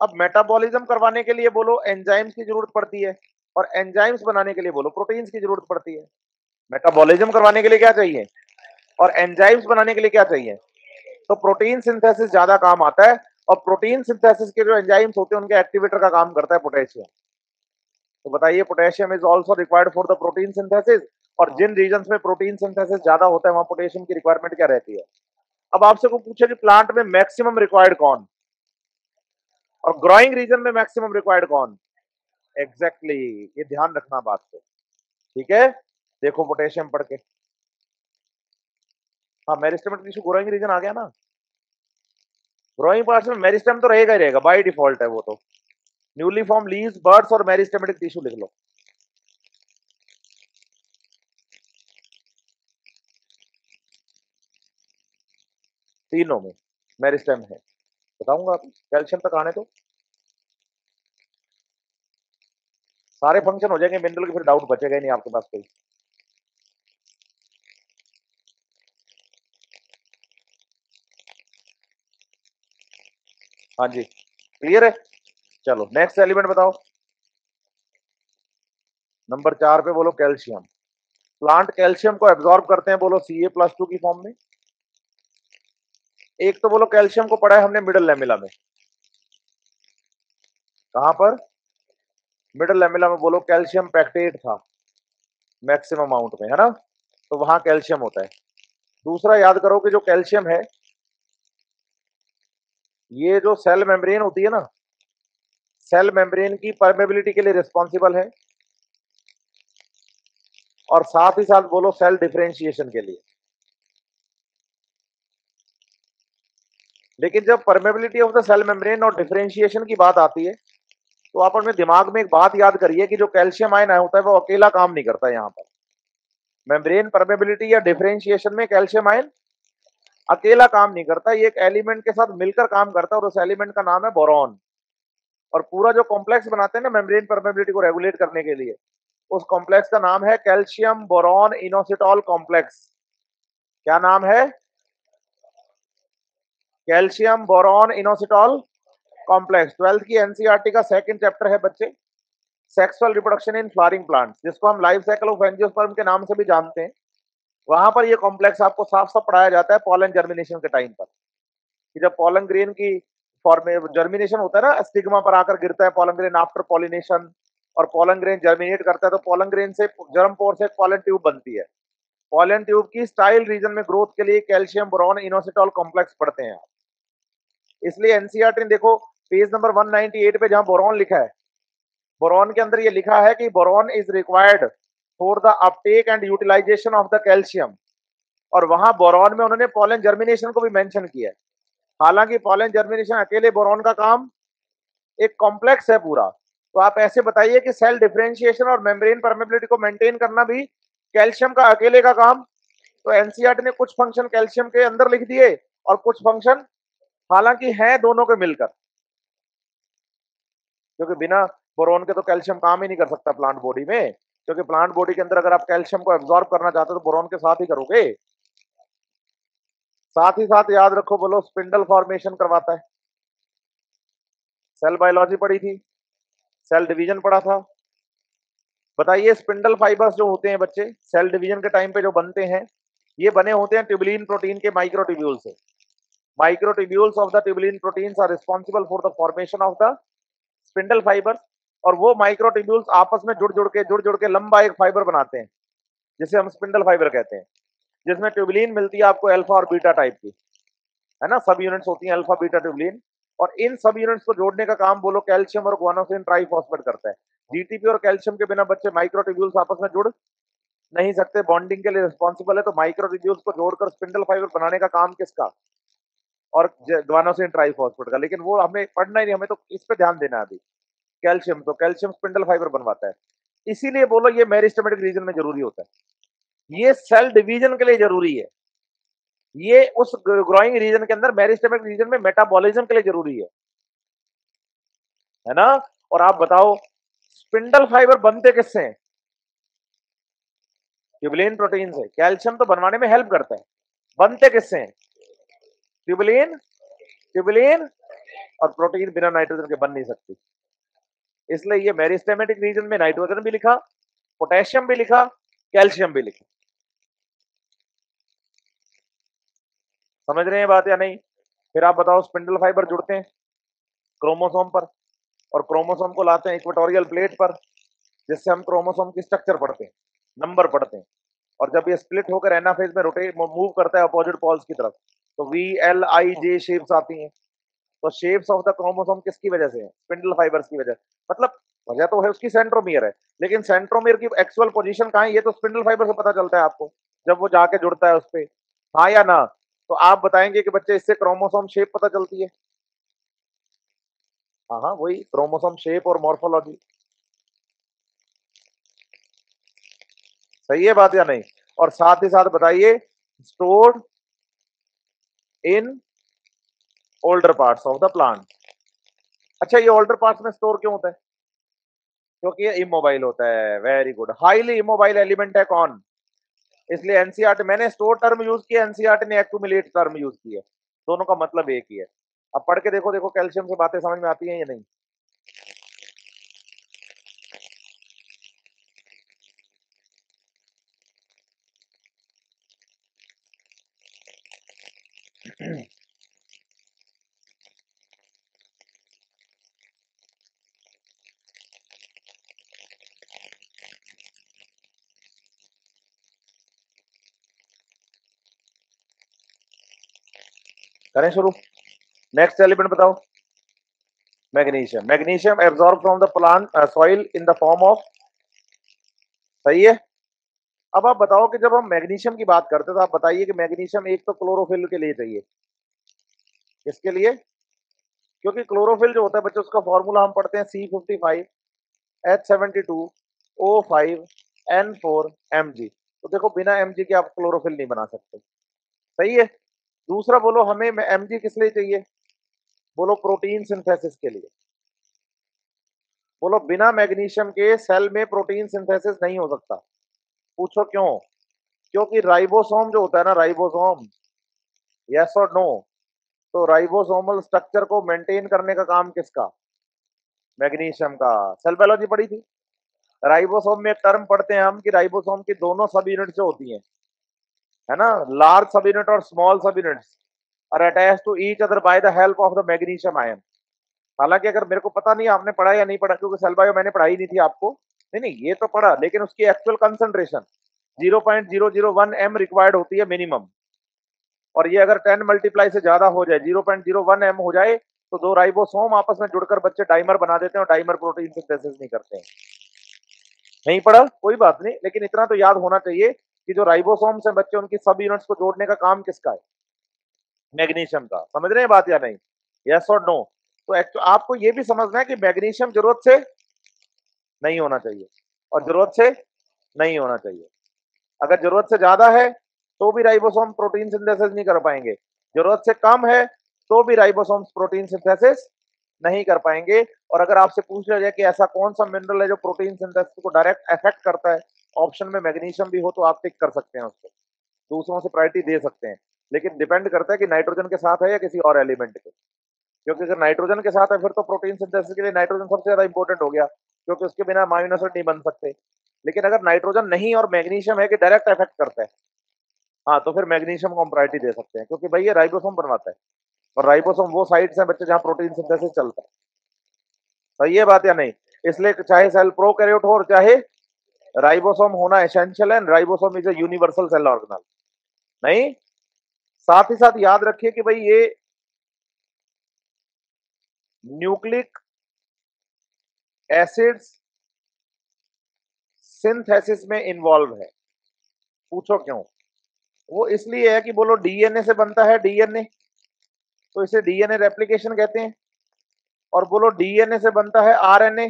अब मेटाबॉलिज्म करवाने के लिए बोलो एंजाइम्स की जरूरत पड़ती है, और एंजाइम्स बनाने के लिए बोलो प्रोटीन्स की जरूरत पड़ती है। मेटाबॉलिज्म करवाने के लिए क्या चाहिए, और एंजाइम्स बनाने के लिए क्या चाहिए? तो प्रोटीन सिंथेसिस ज्यादा काम आता है, और प्रोटीन सिंथेसिस के जो एंजाइम्स होते हैं उनके एक्टिवेटर का काम करता है पोटेशियम। तो बताइए, potassium is also required for the protein synthesis, और जिन रीजन्स में प्रोटीन सिंथेसिस ज्यादा होता है वहां पोटेशियम की रिक्वायरमेंट क्या रहती है? अब आपसे को पूछे कि प्लांट में मैक्सिमम रिक्वायर्ड कौन, और ग्रोइंग रीजन में मैक्सिमम रिक्वायर्ड कौन? एग्जैक्टली, ये ध्यान रखना बात को। ठीक है, देखो पोटेशियम पढ़ के। हाँ, मेरिस्टेमेटिक टिश्यू ग्रोइंग रीजन आ गया ना। ग्रोइंग पार्ट्स में मेरिस्टेम तो रहेगा ही रहेगा, बाय डिफॉल्ट है वो तो। न्यूली फॉर्म लीव्स, बर्ड्स और मेरिस्टेमेटिक टिश्यू लिख लो। तीनों में मेरिस्टेम है, बताऊंगा अभी, कैल्शियम तक आने तो सारे फंक्शन हो जाएंगे मिनरल के, फिर डाउट बचेगा ही नहीं आपके पास कोई। हाँ जी, क्लियर है। चलो नेक्स्ट एलिमेंट बताओ, नंबर 4 पे बोलो कैल्शियम। प्लांट कैल्शियम को एब्जॉर्ब करते हैं, बोलो Ca+2 की फॉर्म में। एक तो बोलो कैल्शियम को पढ़ा है हमने मिडल लैमेला में। कहां पर? मिडल लैमेला में। बोलो कैल्शियम पैक्टेट था मैक्सिमम अमाउंट में, है ना, तो वहां कैल्शियम होता है। दूसरा याद करो कि जो कैल्शियम है ये जो सेल मेम्ब्रेन होती है ना, सेल मेम्ब्रेन की परमेबिलिटी के लिए रिस्पॉन्सिबल है, और साथ ही साथ बोलो सेल डिफरेंशिएशन के लिए। लेकिन जब permeability of the cell membrane और डिफरेंशिएशन की बात आती है तो आप अपने दिमाग में एक बात याद करिए कि जो कैल्शियम आयन होता है वो अकेला काम नहीं करता। यहाँ पर मेम्ब्रेन परमेबिलिटी या डिफरेंशिएशन में कैल्शियम आयन अकेला काम नहीं करता, ये एक एलिमेंट के साथ मिलकर काम करता है और उस एलिमेंट का नाम है बोरॉन। और पूरा जो कॉम्प्लेक्स बनाते हैं ना मेम्ब्रेन परमेबिलिटी को रेगुलेट करने के लिए, उस कॉम्प्लेक्स का नाम है कैल्शियम बोरॉन इनोसिटॉल कॉम्प्लेक्स। क्या नाम है? Calcium boron inositol complex. 12th की एनसीईआरटी का सेकंड चैप्टर है बच्चे, sexual reproduction in flowering plants, जिसको हम लाइफ साइकिल ऑफ एंजियोस्पर्म के नाम से भी जानते हैं। वहां पर ये कॉम्प्लेक्स आपको साफ साफ पढ़ाया जाता है पॉलन जर्मिनेशन के टाइम पर, कि जब पॉलन ग्रेन की फॉर्म जर्मिनेशन होता है ना, स्टिग्मा पर आकर गिरता है पॉलन ग्रेन आफ्टर पॉलिनेशन, और पॉलन ग्रेन जर्मिनेट करता है तो पॉलन ग्रेन से जर्म पोर से पॉलन ट्यूब बनती है। पॉलन ट्यूब की स्टाइल रीजन में ग्रोथ के लिए कैल्शियम बोरॉन इनोसिटॉल कॉम्प्लेक्स पढ़ते हैं। इसलिए एनसीईआरटी ने देखो पेज नंबर 198 पे जहां बोरॉन लिखा है, बोरॉन के अंदर ये लिखा है कि boron is required for the uptake and utilisation of the calcium, और वहां बोरॉन में उन्होंने पॉलन जर्मिनेशन को भी मेंशन किया है। हालांकि पॉलन जर्मिनेशन अकेले बोरॉन का काम एक कॉम्प्लेक्स है पूरा। तो आप ऐसे बताइए कि सेल डिफरेंशिएशन और मेम्ब्रेन परमेबिलिटी को मेंटेन करना भी कैल्शियम का अकेले का काम। तो एनसीईआरटी ने कुछ फंक्शन कैल्शियम के अंदर लिख दिए और कुछ फंक्शन हालांकि हैं दोनों के मिलकर, क्योंकि बिना बोरॉन के तो कैल्शियम काम ही नहीं कर सकता प्लांट बॉडी में, क्योंकि प्लांट बॉडी के अंदर अगर आप कैल्शियम को एब्जॉर्ब करना चाहते हो तो बोरॉन के साथ ही करोगे। साथ ही साथ याद रखो, बोलो, स्पिंडल फॉर्मेशन करवाता है। सेल बायोलॉजी पढ़ी थी, सेल डिवीजन पढ़ा था। बताइए स्पिंडल फाइबर्स जो होते हैं बच्चे सेल डिवीजन के टाइम पे जो बनते हैं, ये बने होते हैं ट्यूबुलिन प्रोटीन के माइक्रोट्यूब्यूल से। Microtubules of the tubulin proteins are responsible for the formation of the spindle fibre. और वो माइक्रोट्यूब्यूल्स आपस में जुड़ जुड़ के लंबा एक फाइबर बनाते हैं, जिसे हम स्पिंडल फाइबर कहते हैं, जिसमें ट्यूबुलिन मिलती है आपको अल्फा और बीटा टाइप की, है ना। सब यूनिट्स होती हैं अल्फा बीटा ट्यूबुलिन, और इन सब यूनिट्स को जोड़ने का काम बोलो कैल्शियम और गुआनोसिन ट्राइफॉस्फेट करता है। जीटीपी और कैल्शियम के बिना बच्चे माइक्रोट्यूब्यूल्स आपस में जुड़ नहीं सकते, बॉन्डिंग के लिए रिस्पॉन्सिबल है। तो माइक्रोट्यूब्यूल्स को जोड़कर स्पिंडल फाइबर बनाने का काम किसका? और गुआनोसिन ट्राइफॉस्फेट का। लेकिन वो हमें पढ़ना ही नहीं, हमें तो इस पे ध्यान देना है अभी। कैल्शियम, तो कैल्शियम स्पिंडल फाइबर बनवाता है, इसीलिए बोलो ये मेरिस्टेमेटिक रीजन में जरूरी होता है। ये सेल डिवीजन के लिए जरूरी है, ये उस ग्रोइंग रीजन के अंदर मेरिस्टेमेटिक रीजन में मेटाबॉलिज्म के लिए जरूरी है ना। और आप बताओ स्पिंडल फाइबर बनते किससे हैं? ट्यूबुलिन प्रोटीन से। कैल्शियम तो बनवाने में हेल्प करता है, बनते किससे हैं? ट्यूबुलिन, ट्यूबुलिन और प्रोटीन बिना नाइट्रोजन के बन नहीं सकती। इसलिए ये मेरिस्टेमेटिक रीजन में नाइट्रोजन भी लिखा, पोटेशियम भी लिखा, कैल्शियम भी लिखा। समझ रहे हैं बात या नहीं? फिर आप बताओ स्पिंडल फाइबर जुड़ते हैं क्रोमोसोम पर, और क्रोमोसोम को लाते हैं इक्वेटोरियल प्लेट पर, जिससे हम क्रोमोसोम की स्ट्रक्चर पढ़ते हैं, नंबर पढ़ते हैं। और जब ये स्प्लिट होकर एनाफेज में रोटेट मूव करता है अपोजिट पोल्स की तरफ, तो V L I J shapes आती हैं। तो शेप्स ऑफ द क्रोमोसोम किसकी वजह से है? स्पिंडल फाइबर्स की वजह। मतलब वजह तो है उसकी सेंट्रोमियर है, लेकिन सेंट्रोमियर की एक्चुअल पोजीशन कहाँ है ये तो स्पिंडल फाइबर से पता चलता है आपको, जब वो जाके जुड़ता है उस पे। हाँ या ना? तो आप बताएंगे कि बच्चे इससे क्रोमोसोम शेप पता चलती है। हाँ हाँ, वही क्रोमोसोम शेप और मॉर्फोलॉजी। सही है बात या नहीं? और साथ ही साथ बताइए stored in older parts of the plant. अच्छा, ये ओल्डर पार्ट्स में स्टोर क्यों होता है? क्योंकि ये इमोबाइल होता है। Very good, highly immobile element है कौन? इसलिए एनसीईआरटी, मैंने स्टोर टर्म यूज किया, एनसीईआरटी ने एक्यूमुलेट टर्म यूज किया। दोनों का मतलब एक ही है। अब पढ़ के देखो, देखो कैल्शियम से बातें समझ में आती हैं या नहीं? करें शुरू? नेक्स्ट एलिमेंट बताओ। Magnesium. Magnesium absorb from the plant soil in the form of. सही है। अब आप बताओ कि जब हम मैग्नीशियम की बात करते हैं तो आप बताइए कि मैग्नीशियम एक तो क्लोरोफिल के लिए चाहिए, किसके लिए? क्योंकि क्लोरोफिल जो होता है बच्चों उसका फॉर्मूला हम पढ़ते हैं C55H72O5N4Mg। तो देखो बिना Mg के आप क्लोरोफिल नहीं बना सकते। सही है। दूसरा बोलो हमें Mg किस लिए चाहिए? बोलो प्रोटीन सिंथेसिस के लिए। बोलो बिना मैग्नीशियम के सेल में प्रोटीन सिंथेसिस नहीं हो सकता। पूछो क्यों? क्योंकि राइबोसोम जो होता है ना, राइबोसोम, यस और नो? तो राइबोसोमल स्ट्रक्चर को मेंटेन करने का काम किसका? मैग्नीशियम का। सेल बायोलॉजी पढ़ी थी। राइबोसोम में एक टर्म पढ़ते हैं हम कि राइबोसोम की दोनों सब यूनिट जो होती हैं, है ना, लार्ज सब यूनिट और small subunits are attached to each other by the help of the magnesium ion. हालांकि अगर मेरे को पता नहीं आपने पढ़ा या नहीं पढ़ा, क्योंकि सेल बायो मैंने पढ़ाई नहीं थी आपको, नहीं नहीं ये तो पढ़ा, लेकिन उसकी एक्चुअल कंसंट्रेशन 0.001 एम रिक्वायर्ड होती है मिनिमम। और ये अगर 10 मल्टीप्लाई से ज्यादा हो जाए, 0.01 एम हो जाए, तो दो राइबोसोम आपस में जुड़कर बच्चे डाइमर बना देते हैं और डाइमर प्रोटीन सिंथेसिस नहीं करते हैं। नहीं पढ़ा कोई बात नहीं, लेकिन इतना तो याद होना चाहिए कि जो राइबोसोम्स हैं बच्चे, उनकी सब यूनिट्स को जोड़ने का काम किसका है? मैग्नीशियम का। समझ रहे हैं बात या नहीं? यस और नो? तो आपको ये भी समझना है कि मैग्नीशियम जरूरत से नहीं होना चाहिए और जरूरत से नहीं होना चाहिए। अगर जरूरत से ज्यादा है तो भी राइबोसोम प्रोटीन सिंथेसिस नहीं कर पाएंगे, जरूरत से कम है तो भी राइबोसोम प्रोटीन सिंथेसिस नहीं कर पाएंगे। और अगर आपसे पूछ लिया जाए कि ऐसा कौन सा मिनरल है जो प्रोटीन सिंथेसिस को डायरेक्ट अफेक्ट करता है, ऑप्शन में मैग्नीशियम भी हो तो आप टिक कर सकते हैं उसको, दूसरों से प्रायोरिटी दे सकते हैं। लेकिन डिपेंड करता है कि नाइट्रोजन के साथ है या किसी और एलिमेंट के। क्योंकि अगर नाइट्रोजन के साथ है फिर तो प्रोटीन सिंथेसिस के लिए नाइट्रोजन सबसे ज्यादा इंपॉर्टेंट हो गया, क्योंकि उसके बिना अमीनो एसिड नहीं बन सकते। लेकिन अगर नाइट्रोजन नहीं और मैग्नीशियम है कि डायरेक्ट इफेक्ट करता है, हाँ, तो फिर मैग्नीशियम को हम प्रायोरिटी दे सकते हैं, क्योंकि भाई ये राइबोसोम बनवाता है और राइबोसोम वो साइट्स हैं बच्चे जहां प्रोटीन सिंथेसिस चलता है। सही है बात या नहीं? इसलिए चाहे सेल प्रोकैरियोट हो और चाहे, राइबोसोम होना एसेंशियल है। Ribosome is a universal cell organelle. नहीं, साथ ही साथ याद रखिए कि भाई ये न्यूक्लिक एसिड्स सिंथेसिस में इन्वॉल्व है। पूछो क्यों? वो इसलिए है कि बोलो डीएनए से बनता है डीएनए, तो इसे डीएनए रेप्लिकेशन कहते हैं। और बोलो डीएनए से बनता है आरएनए,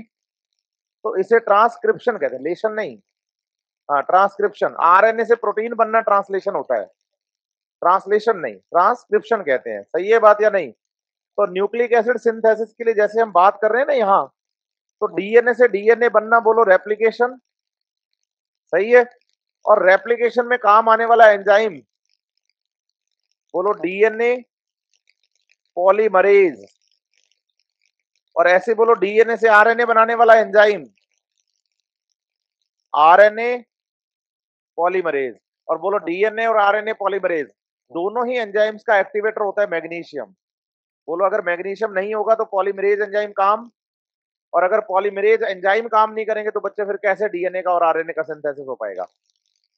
तो इसे ट्रांसक्रिप्शन कहते हैं, लेशन नहीं, हाँ ट्रांसक्रिप्शन। आरएनए से प्रोटीन बनना ट्रांसलेशन होता है, ट्रांसलेशन नहीं, ट्रांसक्रिप्शन कहते हैं। सही है बात या नहीं? तो न्यूक्लिक एसिड सिंथेसिस के लिए जैसे हम बात कर रहे हैं ना यहाँ, तो डीएनए से डीएनए बनना बोलो रेप्लिकेशन। सही है। और रेप्लिकेशन में काम आने वाला एंजाइम बोलो डीएनए पॉलीमरेज। और ऐसे बोलो डीएनए से आरएनए बनाने वाला एंजाइम आरएनए पॉलीमरेज। और बोलो डीएनए और आरएनए पॉलीमरेज दोनों ही एंजाइम्स का एक्टिवेटर होता है मैग्नीशियम। बोलो अगर मैग्नीशियम नहीं होगा तो पॉलीमरेज एंजाइम काम, और अगर पॉलीमरेज एंजाइम काम नहीं करेंगे तो बच्चे फिर कैसे डीएनए का और आरएनए का सिंथेसिस हो पाएगा?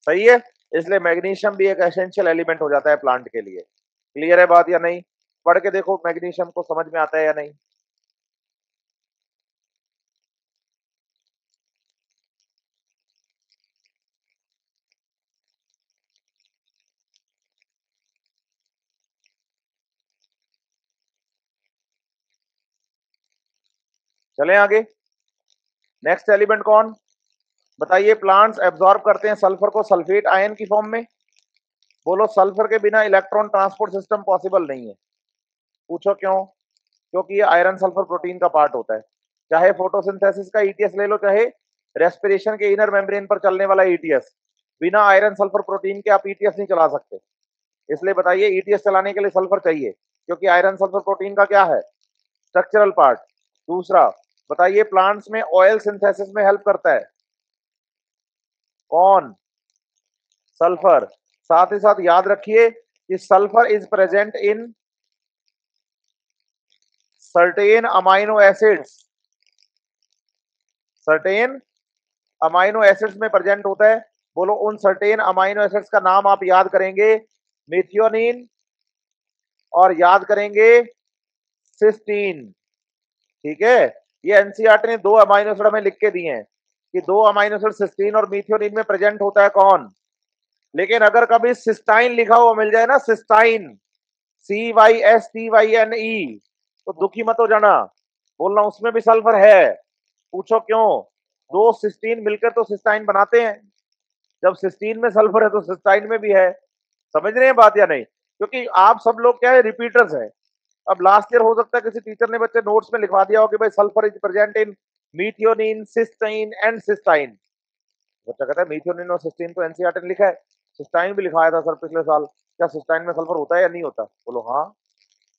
सही है। इसलिए मैग्नीशियम भी एक एसेंशियल एलिमेंट हो जाता है प्लांट के लिए। क्लियर है बात या नहीं? पढ़ के देखो मैग्नीशियम को, समझ में आता है या नहीं? चलें आगे। नेक्स्ट एलिमेंट कौन बताइए? प्लांट्स एब्जॉर्ब करते हैं सल्फर को सल्फेट आयन की फॉर्म में। बोलो सल्फर के बिना इलेक्ट्रॉन ट्रांसपोर्ट सिस्टम पॉसिबल नहीं है। पूछो क्यों? क्योंकि ये आयरन सल्फर प्रोटीन का पार्ट होता है। चाहे फोटोसिंथेसिस का ईटीएस ले लो, चाहे रेस्पिरेशन के इनर मेम्ब्रेन पर चलने वाला ईटीएस, बिना आयरन सल्फर प्रोटीन के आप ईटीएस नहीं चला सकते। इसलिए बताइए ईटीएस चलाने के लिए सल्फर चाहिए, क्योंकि आयरन सल्फर प्रोटीन का क्या है? Structural part. दूसरा बताइए प्लांट्स में ऑयल सिंथेसिस में हेल्प करता है कौन? सल्फर। साथ ही साथ याद रखिए कि sulphur is present in certain amino acids, certain amino acids में प्रेजेंट होता है। बोलो उन सर्टेन अमाइनो एसिड्स का नाम आप याद करेंगे, मेथियोनिन और याद करेंगे सिस्टीन। ठीक है। ये एनसीईआरटी ने 2 अमाइनो एसिड हमें लिख के दिए हैं कि 2 अमाइनो एसिड सिस्टीन और मेथियोनिन में प्रेजेंट होता है कौन? लेकिन अगर कभी सिस्टाइन लिखा हुआ मिल जाए ना, सिस्टाइन, CYSTYNE, तो दुखी मत हो जाना, बोलना उसमें भी सल्फर है। पूछो क्यों? दो सिस्टीन मिलकर तो सिस्टाइन बनाते हैं, जब सिस्टीन में सल्फर है तो सिस्टाइन में भी है। समझ रहे हैं बात या नहीं? क्योंकि आप सब लोग क्या है, रिपीटर्स हैं। अब लास्ट ईयर हो सकता है किसी टीचर ने बच्चे नोट्स में लिखवा दिया हो कि भाई sulphur is present in मीथियोनिन, cysteine and cysteine. बच्चा कहता है मीथियोनिन और सिस्टीन तो एनसीईआरटी ने लिखा है, सिस्टाइन भी लिखवाया था सर पिछले साल, क्या सिस्टाइन में सल्फर होता है या नहीं होता? बोलो हाँ,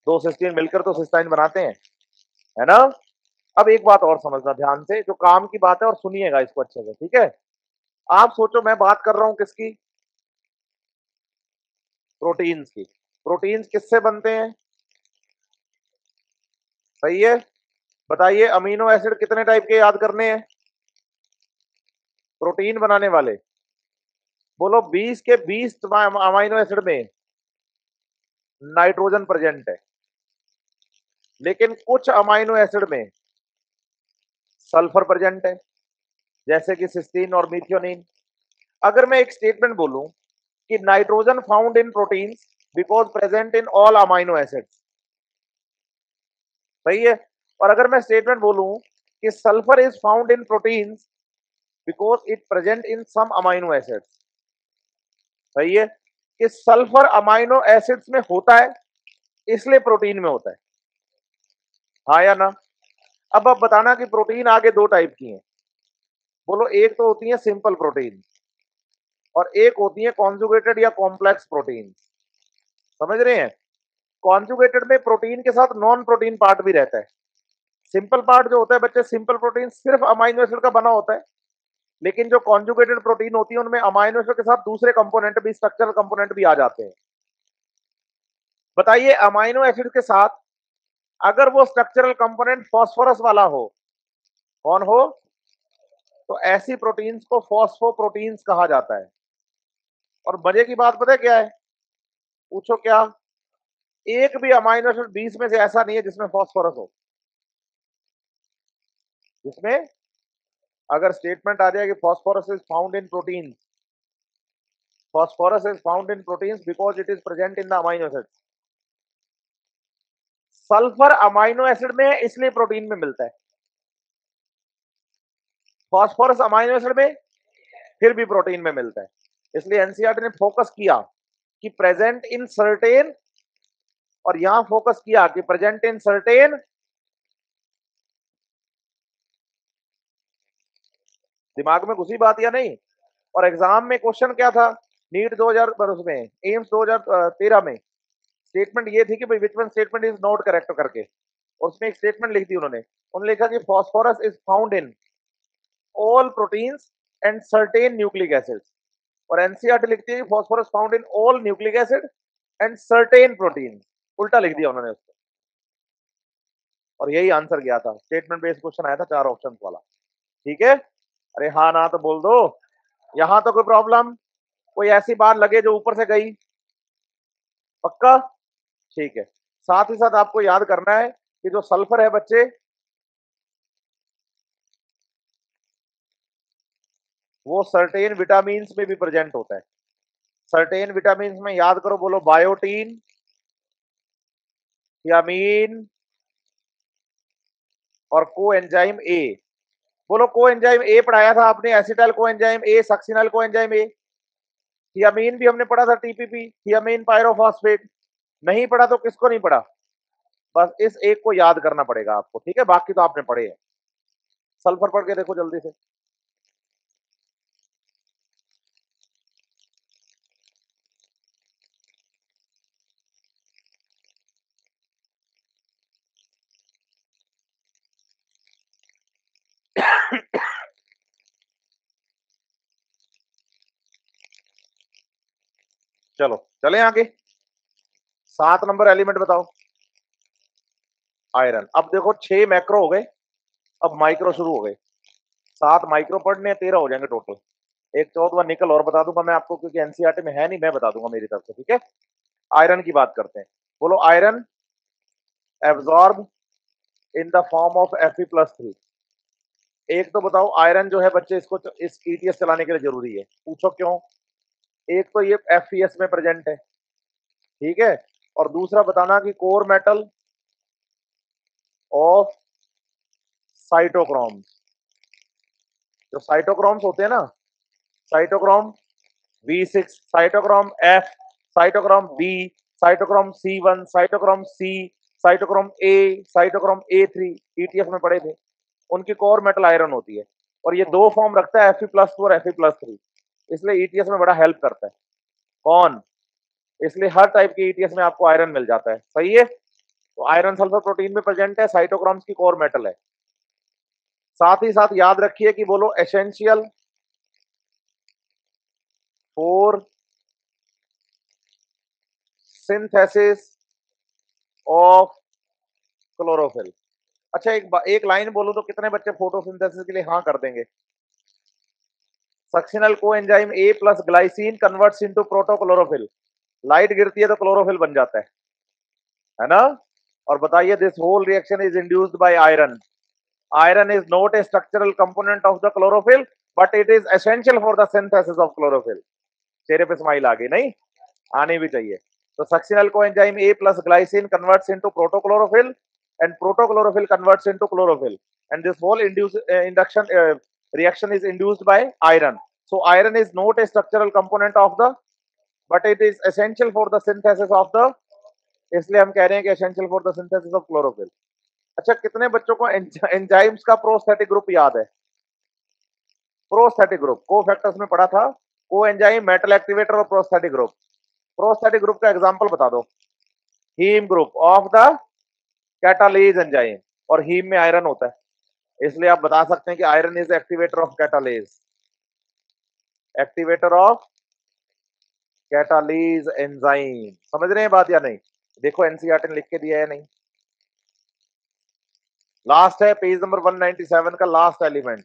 दो सिस्टीन मिलकर तो सिस्टाइन बनाते हैं, है ना? अब एक बात और समझना ध्यान से, जो काम की बात है, और सुनिएगा इसको अच्छे से, ठीक है? आप सोचो मैं बात कर रहा हूं किसकी? प्रोटीन्स की। प्रोटीन्स किससे बनते हैं? सही है। बताइए अमीनो एसिड कितने टाइप के याद करने हैं प्रोटीन बनाने वाले? बोलो 20 के 20 अमीनो एसिड में नाइट्रोजन प्रेजेंट है, लेकिन कुछ अमीनो एसिड में सल्फर प्रेजेंट है, जैसे कि सिस्टीन और मीथियोनिन। अगर मैं एक स्टेटमेंट बोलूं कि nitrogen found in proteins because present in all amino acids, सही है। और अगर मैं स्टेटमेंट बोलूं कि sulphur is found in proteins because it present in some amino acids, सही है। कि सल्फर अमीनो एसिड्स में होता है इसलिए प्रोटीन में होता है, हाँ या ना? अब आप बताना कि प्रोटीन आगे दो टाइप की हैं। बोलो एक तो होती है सिंपल प्रोटीन और एक होती है कॉन्जुगेटेड या कॉम्प्लेक्स प्रोटीन। समझ रहे हैं? कॉन्जुगेटेड में प्रोटीन के साथ नॉन प्रोटीन पार्ट भी रहता है। सिंपल पार्ट जो होता है बच्चे, सिंपल प्रोटीन सिर्फ अमाइनो एसिड का बना होता है, लेकिन जो कॉन्जुगेटेड प्रोटीन होती है उनमें अमाइनो एसिड के साथ दूसरे कंपोनेंट भी, स्ट्रक्चरल कंपोनेंट भी आ जाते हैं। बताइए अमाइनो एसिड के साथ अगर वो स्ट्रक्चरल कंपोनेंट फास्फोरस वाला हो, कौन हो? तो ऐसी प्रोटीन्स को फॉस्फोप्रोटीन्स कहा जाता है। और मजे की बात पता है क्या है? पूछो क्या? एक भी अमाइनो एसिड 20 में से ऐसा नहीं है जिसमें फास्फोरस हो। जिसमें अगर स्टेटमेंट आ जाए कि phosphorus is found in protein, phosphorus is found in proteins because it is present in the amino acid. Sulphur amino acid में है इसलिए प्रोटीन में मिलता है, फास्फोरस अमाइनो एसिड में फिर भी प्रोटीन में मिलता है। इसलिए एनसीईआरटी ने फोकस किया कि प्रेजेंट इन सर्टेन, और यहां फोकस किया कि प्रेजेंट इन सर्टेन। दिमाग में घुसी बात या नहीं? और एग्जाम में क्वेश्चन क्या था? नीट 2000 उसमें, एम्स 2013 में स्टेटमेंट ये थी कि भाई which one statement is not correct करके, और उसमें एक स्टेटमेंट लिख दी उन्होंने लिखा कि phosphorus is found in all proteins and certain nucleic acids. और एनसीईआरटी लिखती है phosphorus found in all nucleic acid and certain protein. उल्टा लिख दिया उन्होंने उसको, और यही आंसर गया था। स्टेटमेंट बेस्ड क्वेश्चन आया था 4 ऑप्शन वाला, ठीक है? अरे हाँ ना तो बोल दो। यहां तो कोई प्रॉब्लम, कोई ऐसी बात लगे जो ऊपर से गई? पक्का? ठीक है। साथ ही साथ आपको याद करना है कि जो सल्फर है बच्चे, वो सर्टेन विटामिन में भी प्रेजेंट होता है। सर्टेन विटामिन में याद करो, बोलो बायोटीन, थियामीन और कोएंजाइम ए। बोलो कोएंजाइम ए पढ़ाया था आपने, acetyl coenzyme A, succinyl coenzyme A. Thiamine भी हमने पढ़ा था, टीपीपी, थियामीन पायरोफॉस्फेट। नहीं पढ़ा तो किसको नहीं पढ़ा? बस इस एक को याद करना पड़ेगा आपको, ठीक है? बाकी तो आपने पढ़े हैं। सल्फर पढ़ के देखो जल्दी से। चलो चले आगे। 7 नंबर एलिमेंट बताओ। आयरन। अब देखो 6 मैक्रो हो गए, अब माइक्रो शुरू हो गए। 7 माइक्रो पढ़ने, 13 हो जाएंगे टोटल। एक 14वां निकल और बता दूंगा मैं आपको, क्योंकि एनसीईआरटी में है नहीं, मैं बता दूंगा मेरी तरफ से, ठीक है? आयरन की बात करते हैं। बोलो iron absorb in the form of Fe+3। एक तो बताओ आयरन जो है बच्चे, इसको इस ईटीएस चलाने के लिए जरूरी है। पूछो क्यों? एक तो ये FES में प्रेजेंट है, ठीक है? और दूसरा बताना कि कोर मेटल ऑफ साइटोक्रोम। जो साइटोक्रोम्स होते हैं ना, cytochrome V6, cytochrome F, cytochrome B, cytochrome C1, cytochrome C, cytochrome A, cytochrome A3, ETF में पढ़े थे। उनकी कोर मेटल आयरन होती है और ये दो फॉर्म रखता है, Fe+2 और Fe+3, इसलिए ETS में बड़ा हेल्प करता है। कौन? इसलिए हर टाइप के ETS में आपको आयरन मिल जाता है। सही है। तो आयरन सल्फर प्रोटीन में प्रेजेंट है, साइटोक्रोम्स की कोर मेटल है। साथ ही साथ याद रखिए कि बोलो essential for synthesis of chlorophyll. अच्छा, एक लाइन बोलो तो कितने बच्चे फोटोसिंथेसिस के लिए हाँ कर देंगे? Succinyl coenzyme A plus glycine converts into protochlorophyll. Light गिरती है तो क्लोरोफिल बन जाता है ना? और बताइए, this whole reaction is induced by iron. Iron is not a structural component of the chlorophyll but it is essential for the synthesis of chlorophyll. चेहरे पे स्माइल आ गई नहीं? आनी भी चाहिए। तो succinyl coenzyme A plus glycine converts into protochlorophyll and protochlorophyll converts into chlorophyll, and this whole induction reaction is induced by iron. So iron is not a structural component of the, but it is essential for the synthesis of the, इसलिए हम कह रहे हैं कि essential for the synthesis of chlorophyll. अच्छा, कितने बच्चों को एंजाइम्स का प्रोस्थेटिक ग्रुप याद है? प्रोस्थेटिक ग्रुप कोफैक्टर्स में पढ़ा था, को एंजाइम, मेटल एक्टिवेटर और प्रोस्थेटिक ग्रुप। प्रोस्थेटिक ग्रुप का एग्जांपल बता दो। Haem group of the catalase enzyme, और हीम में आयरन होता है, इसलिए आप बता सकते हैं कि iron is activator of catalase, activator of catalase enzyme. समझ रहे हैं बात या नहीं? देखो एनसीईआरटी ने लिख के दिया है नहीं? लास्ट है पेज नंबर 197 का लास्ट एलिमेंट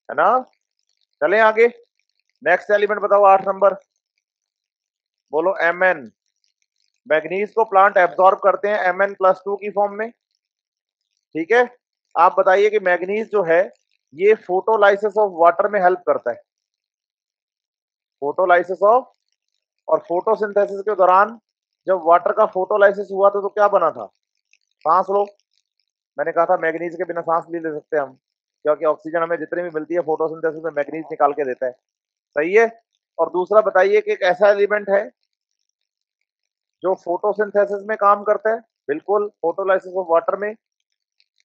है ना? चलें आगे। नेक्स्ट एलिमेंट बताओ, 8 नंबर बोलो। Mn। मैग्नीज को प्लांट एब्जॉर्ब करते हैं Mn+2 की फॉर्म में। ठीक है। आप बताइए कि मैग्नीज जो है ये फोटोलाइसिस ऑफ वाटर में हेल्प करता है, फोटोलाइसिस ऑफ, और फोटोसिंथेसिस के दौरान जब वाटर का फोटोलाइसिस हुआ था तो क्या बना था? सांस लो। मैंने कहा था मैग्नीज के बिना सांस नहीं ले सकते हम, क्योंकि ऑक्सीजन हमें जितनी भी मिलती है फोटोसिंथेसिस में मैग्नीज निकाल के देता है। सही है। और दूसरा बताइए कि एक ऐसा एलिमेंट है जो फोटोसिंथेसिस में काम करता है, बिल्कुल फोटोलाइसिस ऑफ वाटर में,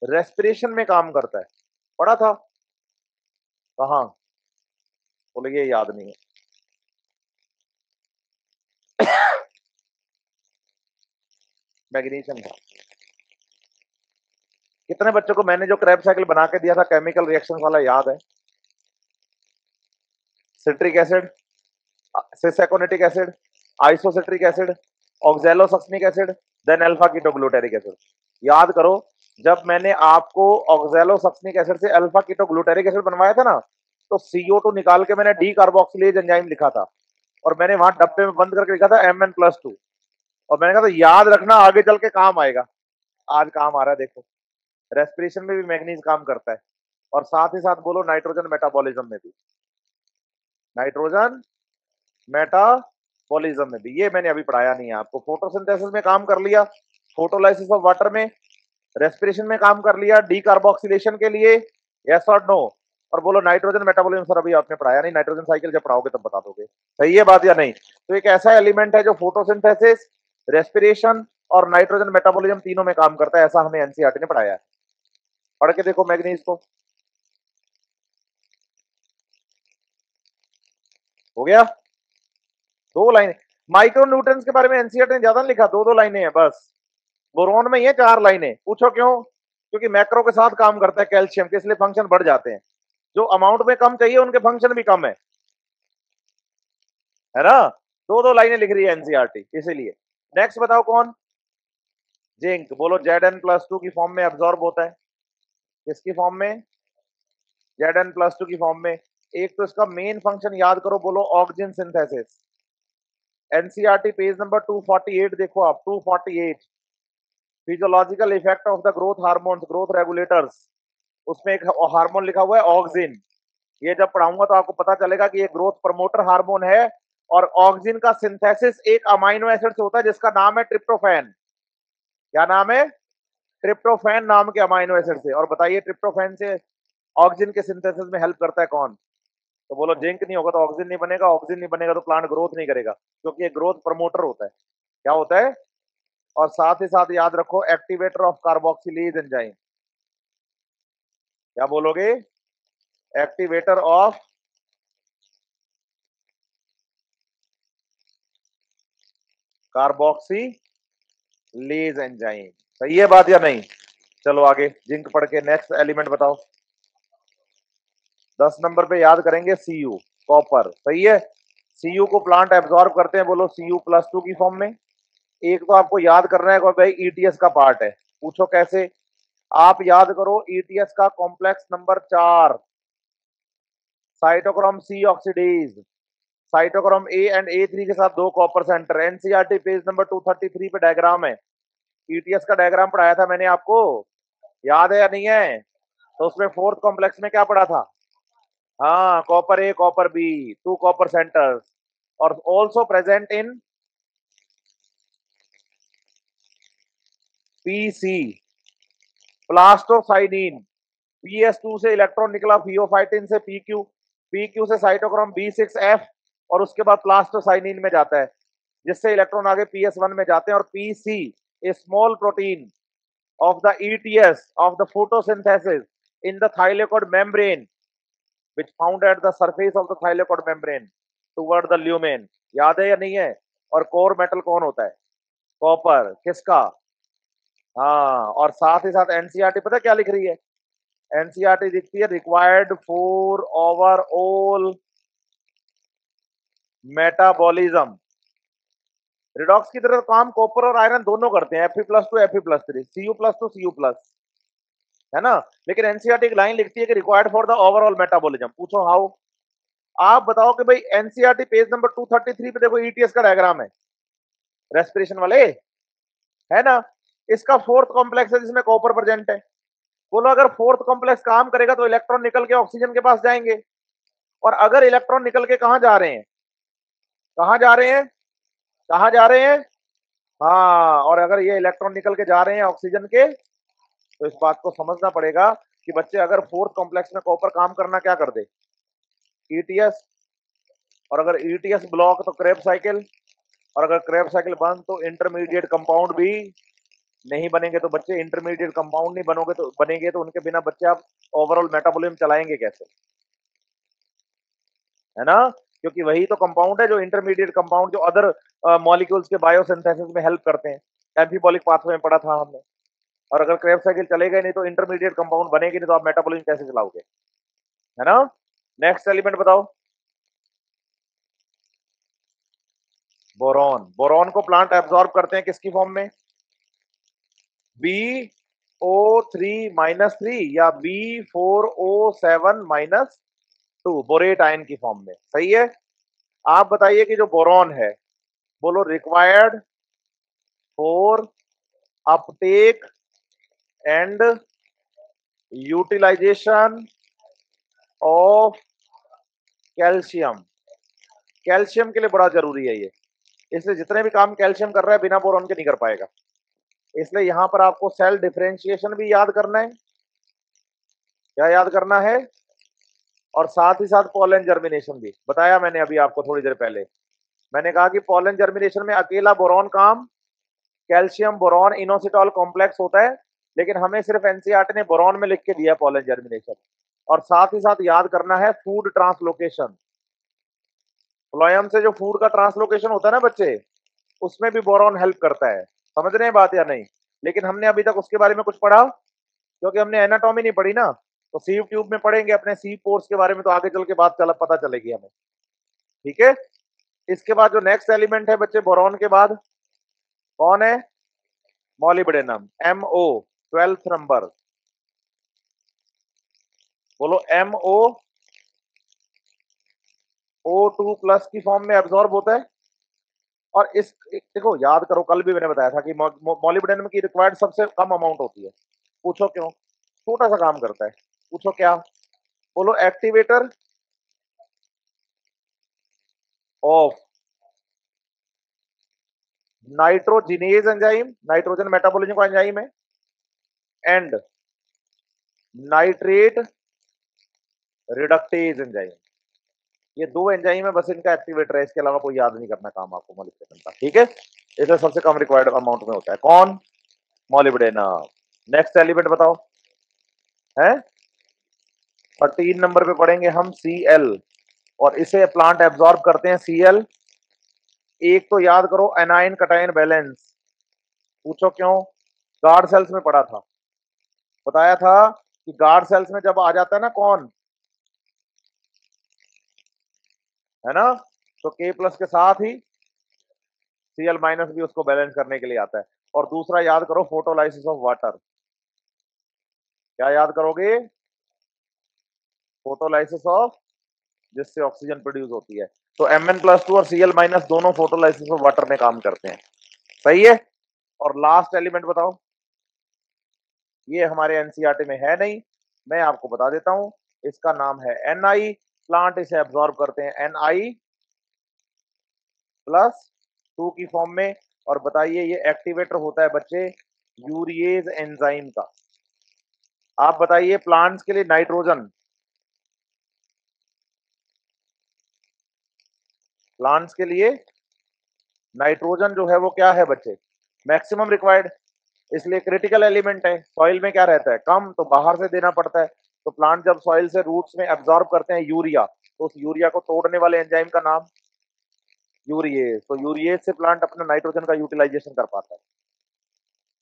रेस्पिरेशन में काम करता है। पढ़ा था कहाँ? बोले ये याद नहीं है। मैग्नीशियम था। कितने बच्चों को मैंने जो क्रैब साइकिल बना के दिया था केमिकल रिएक्शन वाला याद है? Citric acid, cisaconitic acid, isocitric acid, oxalosuccinic acid, then alpha ketoglutaric acid. याद करो, जब मैंने आपको ऑक्सैलोसक्सनिक एसिड से अल्फा कीटोग्लूटेरिक एसिड बनवाया था ना, तो CO2 निकाल के मैंने डी कार्बोक्सिलेज एंजाइम लिखा था, और मैंने वहां डब्बे में बंद करके लिखा था Mn+2, और मैंने कहा था याद रखना आगे चल के काम आएगा। आज काम आ रहा है। देखो रेस्पिरेशन में भी मैग्नीज काम करता है, और साथ ही साथ बोलो नाइट्रोजन मेटाबॉलिज्म में भी, नाइट्रोजन मेटाबॉलिज्म में भी। ये मैंने अभी पढ़ाया नहीं है आपको। फोटोसिंथेसिस में काम कर लिया, फोटोलाइसिस ऑफ वाटर में, रेस्पिरेशन में काम कर लिया, डीकार्बोक्सिलेशन के लिए, यस और नो। और बोलो नाइट्रोजन मेटाबॉलिज्म सर अभी आपने पढ़ाया नहीं, नाइट्रोजन साइकिल जब पढ़ाओगे तब बता दोगे। सही है बात या नहीं? तो एक ऐसा एलिमेंट है जो फोटोसिंथेसिस, रेस्पिरेशन और नाइट्रोजन मेटाबॉलिज्म तीनों में काम करता है, ऐसा हमें एनसीईआरटी ने पढ़ाया है। पढ़ के देखो मैग्नीज को। हो गया? दो लाइनें माइक्रोन्यूट्रिएंट्स के बारे में एनसीईआरटी ने ज्यादा नहीं लिखा, दो लाइनें हैं बस। बोरोन में ही है 4 लाइनें। पूछो क्यों? क्योंकि मैक्रो के साथ काम करता है कैल्शियम के, इसलिए फंक्शन बढ़ जाते हैं। जो अमाउंट में कम चाहिए उनके फंक्शन भी कम है ना? दो लाइनें लिख रही है एनसीईआरटी इसीलिए। नेक्स्ट बताओ कौन? जिंक। बोलो Zn+2 की फॉर्म में एब्जॉर्ब होता है। किसकी फॉर्म में? Zn+2 की फॉर्म में। एक तो इसका मेन फंक्शन याद करो, बोलो oxygen synthesis. NCERT page number 248 देखो आप, 248, physiological effect of the growth hormones, growth regulators. उसमें एक हार्मोन लिखा हुआ है ऑक्सिन। ये जब पढ़ाऊंगा तो आपको पता चलेगा कि ये ग्रोथ प्रमोटर हार्मोन है और ऑक्सिन का सिंथेसिस एक अमाइनो एसिड से होता है जिसका नाम है ट्रिप्टोफैन। क्या नाम है? ट्रिप्टोफैन नाम के अमाइनो एसिड से। और बताइए ट्रिप्टोफैन से ऑक्सिन के सिंथेसिस में हेल्प करता है कौन? तो बोलो जिंक नहीं होगा तो ऑक्सिजन नहीं बनेगा, ऑक्सिजन नहीं बनेगा तो प्लांट ग्रोथ नहीं करेगा, क्योंकि ये ग्रोथ प्रमोटर होता है। क्या होता है? और साथ ही साथ याद रखो एक्टिवेटर ऑफ कार्बोक्सिलेज एंजाइम। क्या बोलोगे? Activator of carboxylase enzyme. सही है बात या नहीं? चलो आगे जिंक पढ़ के नेक्स्ट एलिमेंट बताओ। 10 नंबर पे याद करेंगे सीयू, कॉपर। सही है। सीयू को प्लांट एब्जॉर्ब करते हैं, बोलो Cu+2 की फॉर्म में। एक तो आपको याद करना है भाई ईटीएस का पार्ट है, पूछो कैसे। आप याद करो ईटीएस का complex number 4, cytochrome C oxidase, cytochrome A and ए3 के साथ 2 copper centre. NCERT page number 233 पे डायग्राम है, ईटीएस का डायग्राम पढ़ाया था मैंने आपको, याद है या नहीं है? तो उसमें 4th कॉम्प्लेक्स में क्या पढ़ा था? हाँ, कॉपर ए कॉपर बी, 2 कॉपर सेंटर्स। और also present in PC, plastocyanin. PS2 से इलेक्ट्रॉन निकला फियोफाइटिन से PQ, PQ से साइटोक्रोम B6F और उसके बाद प्लास्टोसाइनिन में जाता है, जिससे इलेक्ट्रॉन आगे PS1 में जाते हैं। और PC A small protein of the ETS of the photosynthesis in the thylakoid membrane which found at the surface of the thylakoid membrane toward the lumen। याद है या नहीं है? और कोर मेटल कौन होता है? कॉपर। किसका? हाँ, और साथ ही साथ एनसीईआरटी पता क्या लिख रही है? एनसीईआरटी लिखती है required for overall metabolism. Redox की तरह काम कॉपर और आयरन दोनों करते हैं, Fe+2 Fe+3, Cu+2 Cu+, है ना। लेकिन एनसीईआरटी एक लाइन लिखती है कि required for the overall metabolism. पूछो हाउ? आप बताओ कि भाई एनसीईआरटी पेज नंबर 233 पे देखो ईटीएस का डायग्राम है, रेस्पिरेशन वाले, है ना। इसका 4th कॉम्प्लेक्स है जिसमें कॉपर प्रेजेंट है। बोलो अगर 4th कॉम्प्लेक्स काम करेगा तो इलेक्ट्रॉन निकल के ऑक्सीजन के पास जाएंगे, और अगर इलेक्ट्रॉन निकल के कहां जा रहे हैं? कहां जा रहे हैं? कहां जा रहे हैं? हाँ, और अगर ये इलेक्ट्रॉन निकल के जा रहे हैं ऑक्सीजन के, तो इस बात को समझना पड़ेगा कि बच्चे अगर 4th कॉम्प्लेक्स में कॉपर काम करना क्या कर दे? ईटीएस। और अगर ईटीएस ब्लॉक तो क्रेब साइकिल, और अगर क्रेब साइकिल बंद तो इंटरमीडिएट कंपाउंड भी नहीं बनेंगे। तो बच्चे इंटरमीडिएट कंपाउंड नहीं बनोगे तो बनेंगे तो उनके बिना बच्चे आप ओवरऑल मेटाबॉलिज्म चलाएंगे कैसे? है ना, क्योंकि वही तो कंपाउंड है जो इंटरमीडिएट कंपाउंड जो अदर मॉलिक्यूल्स के बायोसिंथेसिस में हेल्प करते हैं। एम्फीबॉलिक पाथवे में पढ़ा था हमने। और अगर क्रेब साइकिल चलेगा नहीं तो इंटरमीडिएट कंपाउंड बनेगी नहीं, तो आप मेटाबॉलिज्म कैसे चलाओगे? है ना। नेक्स्ट एलिमेंट बताओ। बोरॉन। बोरॉन को प्लांट एब्जॉर्ब करते हैं किसकी फॉर्म में? BO3-3 या B4O7-2, बोरेट आयन की फॉर्म में। सही है। आप बताइए कि जो बोरॉन है, बोलो required for uptake and utilisation of calcium. Calcium के लिए बड़ा जरूरी है ये, इसलिए जितने भी काम कैल्शियम कर रहा है बिना बोरॉन के नहीं कर पाएगा। इसलिए यहां पर आपको सेल डिफरेंशिएशन भी याद करना है। क्या याद करना है? और साथ ही साथ पॉलन जर्मिनेशन भी बताया मैंने अभी आपको थोड़ी देर पहले। मैंने कहा कि पॉलन जर्मिनेशन में अकेला बोरॉन काम, कैल्शियम बोरॉन इनोसिटॉल कॉम्प्लेक्स होता है, लेकिन हमें सिर्फ एनसीईआरटी ने बोरॉन में लिख के दिया पॉलन जर्मिनेशन। और साथ ही साथ याद करना है फूड ट्रांसलोकेशन। फ्लोएम से जो फूड का ट्रांसलोकेशन होता है ना बच्चे, उसमें भी बोरॉन हेल्प करता है। समझ रहे हैं बात या नहीं? लेकिन हमने अभी तक उसके बारे में कुछ पढ़ा, क्योंकि हमने एनाटॉमी नहीं पढ़ी ना। तो सीव ट्यूब में पढ़ेंगे अपने सी पोर्स के बारे में, तो आगे चल के बात पता चलेगी हमें। ठीक है। इसके बाद जो नेक्स्ट एलिमेंट है बच्चे बोरॉन के बाद, कौन है? Molybdenum, MO, 12th number. बोलो MO O2+ की फॉर्म में एब्जॉर्ब होता है। और इस देखो याद करो, कल भी मैंने बताया था कि मॉलिब्डेनम की रिक्वायर्ड सबसे कम अमाउंट होती है। पूछो क्यों? छोटा सा काम करता है। पूछो क्या? बोलो activator of nitrogenase enzyme, nitrogen metabolism का एंजाइम है, एंड नाइट्रेट रिडक्टेज एंजाइम। ये दो एंजाइम है, बस इनका एक्टिवेटर है, इसके अलावा कोई याद नहीं करना काम आपको मॉलिब्डेनम का, ठीक है। इसे सबसे कम रिक्वायर्ड अमाउंट में होता है कौन, मॉलिब्डेनम। नेक्स्ट एलिमेंट बताओ है, 13 नंबर पे पढ़ेंगे हम Cl, और इसे प्लांट एब्जॉर्ब करते हैं Cl। एक तो याद करो एनाइन कटाइन बैलेंस, पूछो क्यों, गार्ड सेल्स में पढ़ा था, बताया था कि गार्ड सेल्स में जब आ जाता है ना कौन, है ना, तो K+ के साथ ही Cl- भी उसको बैलेंस करने के लिए आता है। और दूसरा याद करो फोटोलाइसिस ऑफ वाटर, क्या याद करोगे, फोटोलाइसिस ऑफ, जिससे ऑक्सीजन प्रोड्यूस होती है। तो Mn+2 और Cl- दोनों फोटोलाइसिस ऑफ वाटर में काम करते हैं, सही है। और लास्ट एलिमेंट बताओ, ये हमारे एनसीईआरटी में है नहीं, मैं आपको बता देता हूं, इसका नाम है Na। प्लांट इसे एब्जॉर्ब करते हैं Na+2 की फॉर्म में। और बताइए ये एक्टिवेटर होता है बच्चे यूरिएज एंजाइम का। आप बताइए प्लांट्स के लिए नाइट्रोजन, प्लांट्स के लिए नाइट्रोजन जो है वो क्या है बच्चे, मैक्सिमम रिक्वायर्ड, इसलिए क्रिटिकल एलिमेंट है। सॉइल में क्या रहता है कम, तो बाहर से देना पड़ता है। तो प्लांट जब सॉइल से रूट्स में एब्जॉर्ब करते हैं यूरिया, तो उस यूरिया को तोड़ने वाले एंजाइम का नाम यूरिएज। तो यूरिएज से प्लांट अपना नाइट्रोजन का यूटिलाइजेशन कर पाता है।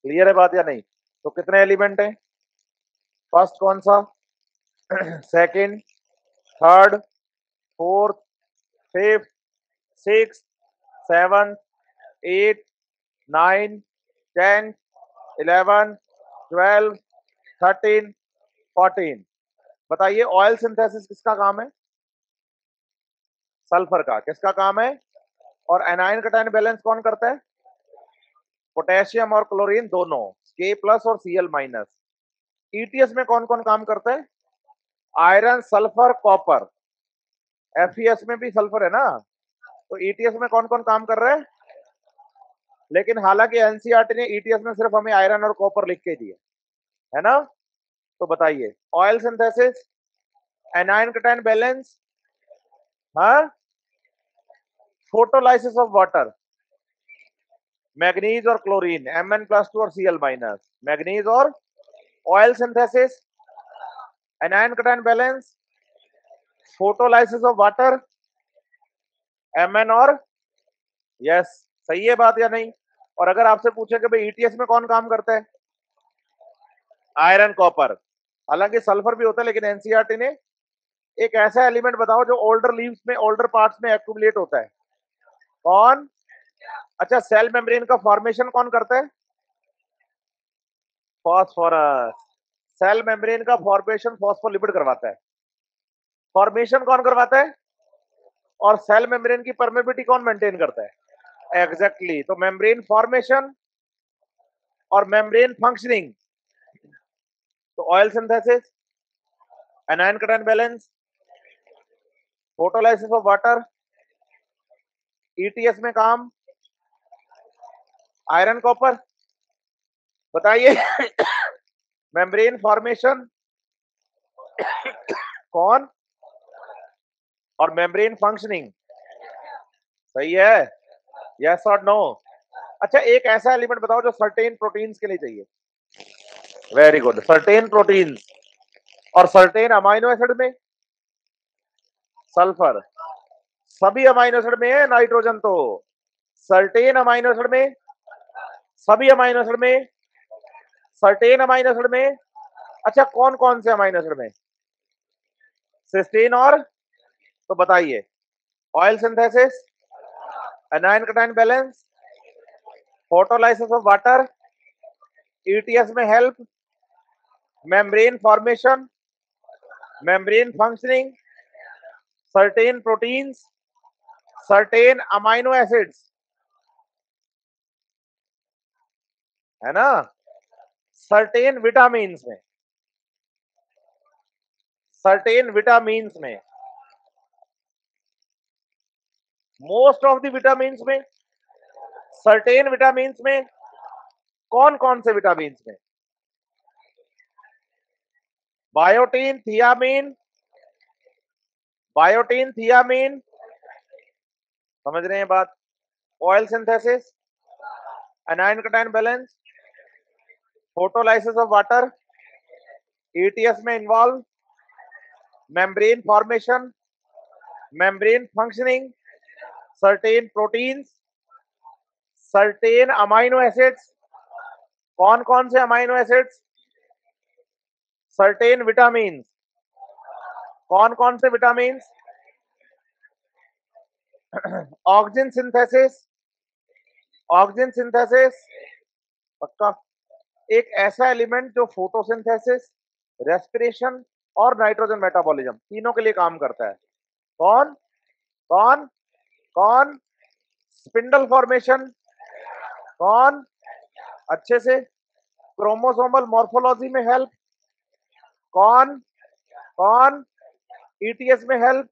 क्लियर है बात या नहीं। तो कितने एलिमेंट हैं, फर्स्ट कौन सा, second, third, fourth, fifth, six, seven, 8, 9, 10, 11, 12, 13, 14। बताइए ऑयल सिंथेसिस किसका काम है, सल्फर का, किसका काम है। और एनाइन कटाइन बैलेंस कौन करता है, पोटेशियम और क्लोरीन दोनों, K+ और Cl-। ईटीएस में कौन कौन काम करता है, आयरन सल्फर कॉपर, FeS में भी सल्फर है ना, तो ईटीएस में कौन कौन काम कर रहे हैं। लेकिन हालांकि एनसीईआरटी ने ईटीएस में सिर्फ हमें आयरन और कॉपर लिख के दिए, है ना। तो बताइए oil synthesis, anion cation balance, हाँ, फोटोलाइसिस ऑफ वाटर, मैग्नीज और क्लोरीन, Mn+2 और Cl-। मैग्नीज और oil synthesis, anion cation balance, photolysis of water, Mn और, यस, सही है बात या नहीं। और अगर आपसे पूछे कि भाई ईटीएस में कौन काम करता है, आयरन कॉपर, हालांकि सल्फर भी होता है, लेकिन एनसीईआरटी ने एक ऐसा एलिमेंट बताओ जो ओल्डर लीव्स में, ओल्डर पार्ट्स में एक्यूमुलेट होता है, कौन। अच्छा, सेल मेम्ब्रेन का फॉर्मेशन कौन करता है, फॉस्फोरस। सेल मेम्ब्रेन का फॉर्मेशन फॉस्फोलिपिड करवाता है, फॉर्मेशन कौन करवाता है, और सेल मेम्ब्रेन की परमेबिलिटी कौन मेंटेन करता है, एग्जैक्टली। तो मेम्ब्रेन फॉर्मेशन और मेम्ब्रेन फंक्शनिंग, तो oil synthesis, anion cation balance, photolysis of water, ETS में काम आयरन कॉपर। बताइए मेम्ब्रेन फॉर्मेशन कौन, और मेम्ब्रेन फंक्शनिंग, सही है, यस और नो। अच्छा, एक ऐसा एलिमेंट बताओ जो सर्टेन प्रोटीन्स के लिए चाहिए, वेरी गुड, सर्टेन प्रोटीन्स और सर्टेन अमाइनो एसिड में सल्फर, सभी अमाइनो एसिड में है नाइट्रोजन, तो सर्टेन अमाइनो एसिड में, सभी अमाइनो एसिड में, सर्टेन अमाइनो एसिड में। अच्छा, कौन कौन से अमाइनो एसिड में, सिस्टीन और, तो बताइए oil synthesis, anion cation balance, photolysis of water, ETS में help, membrane formation, membrane functioning, certain proteins, certain amino acids, है ना, सर्टेन विटामिन में, सर्टेन विटामिन में, मोस्ट ऑफ द विटामिन में, सर्टेन विटामिन में, कौन कौन से विटामिन में? बायोटीन, थियामीन, बायोटीन, थियामीन, समझ रहे हैं बात? Oil synthesis, anion cation balance, photolysis of water, ETS में involve, membrane formation, membrane functioning, certain proteins, certain amino acids, कौन कौन से अमाइनो एसिड्स? सर्टेन विटामिन, कौन कौन से vitamin? Oxygen synthesis, oxygen synthesis, पक्का। एक ऐसा एलिमेंट जो फोटोसिंथेसिस, रेस्पिरेशन और नाइट्रोजन मेटाबॉलिज्म तीनों के लिए काम करता है। कौन कौन कौन? स्पिंडल फॉर्मेशन, कौन? अच्छे से। क्रोमोसोमल मॉर्फोलॉजी में हेल्प, कौन कौन? ईटीएस में हेल्प,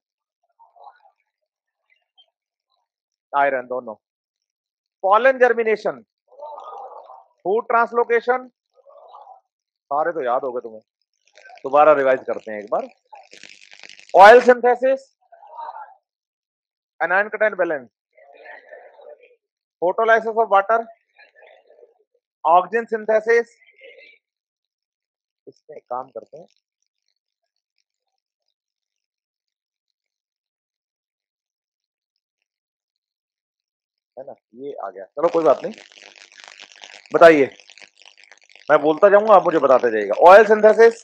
आयरन, दोनों। पॉलन जर्मिनेशन, फूड ट्रांसलोकेशन, सारे तो याद हो गए तुम्हें, दोबारा रिवाइज करते हैं एक बार। Oil synthesis, anion cation balance, photolysis of water, oxygen synthesis. इसमें एक काम करते हैं, है ना, ये आ गया, चलो कोई बात नहीं, बताइए, मैं बोलता जाऊंगा, आप मुझे बताते जाइएगा। Oil synthesis,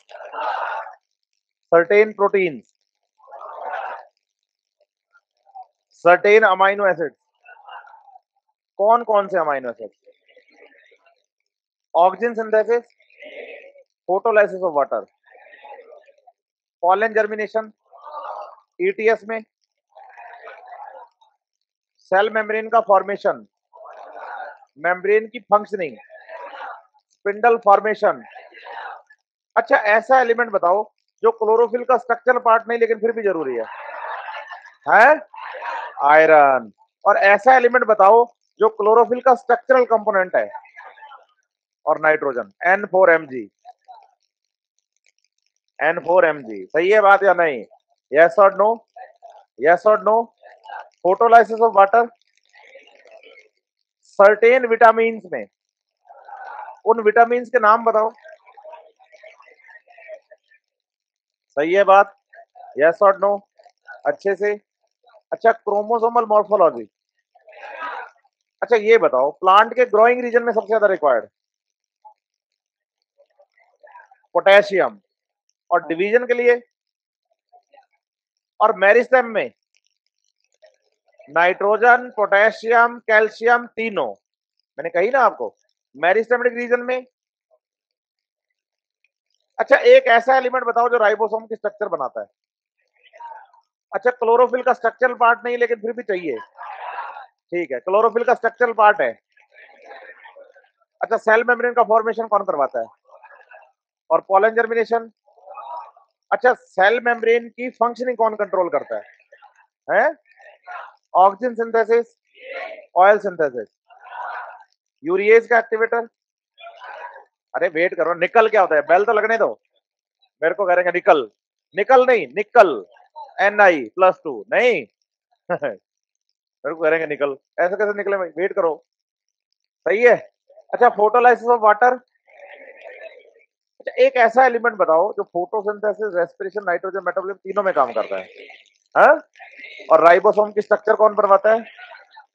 certain protein, certain amino acid, कौन कौन से amino acid? Oxygen synthesis, photolysis of water, pollen germination, ETS में, सेल मेम्ब्रेन का फॉर्मेशन, मेम्ब्रेन की फंक्शनिंग, स्पिंडल फॉर्मेशन। अच्छा, ऐसा एलिमेंट बताओ जो क्लोरोफिल का स्ट्रक्चरल पार्ट नहीं लेकिन फिर भी जरूरी है? आयरन। और ऐसा एलिमेंट बताओ जो क्लोरोफिल का स्ट्रक्चरल कंपोनेंट है, और नाइट्रोजन, N4Mg, N4Mg। सही है बात या नहीं? यस और नो, यस और no? Photolysis of water, certain vitamin में, उन विटामिन के नाम बताओ। सही है बात, यस और नो? अच्छे से। अच्छा, क्रोमोसोमल मॉर्फोलॉजी, अच्छा ये बताओ, प्लांट के ग्रोइंग रीजन में सबसे ज्यादा रिक्वायर्ड पोटेशियम, और डिवीजन के लिए और मेरिस्टेम में नाइट्रोजन, पोटेशियम, कैल्शियम, तीनों। मैंने कही ना आपको, मेरिस्टेमेटिक रीजन में। अच्छा, एक ऐसा एलिमेंट बताओ जो राइबोसोम की स्ट्रक्चर बनाता है। अच्छा, क्लोरोफिल का स्ट्रक्चरल पार्ट नहीं लेकिन फिर भी चाहिए, ठीक है, क्लोरोफिल का स्ट्रक्चरल पार्ट है। अच्छा, सेल मेम्ब्रेन का फॉर्मेशन कौन करवाता है? और पॉलन जर्मिनेशन। अच्छा, सेल मेम्ब्रेन की फंक्शनिंग कौन कंट्रोल करता है? Oxygen synthesis, oil synthesis, urease का एक्टिवेटर। अरे वेट करो, निकल क्या होता है? बेल तो लगने दो, मेरे को करेंगे निकल, निकल नहीं, निकल, Ni+2 नहीं मेरे को करेंगे निकल, ऐसे कैसे निकले? वेट करो, सही है। अच्छा, फोटोलाइसिस ऑफ वाटर, अच्छा एक ऐसा एलिमेंट बताओ जो फोटोसिंथेसिस, रेस्पिरेशन, नाइट्रोजन मेटाबॉलिज्म तीनों में काम करता है? और राइबोसोम की स्ट्रक्चर कौन बनवाता है?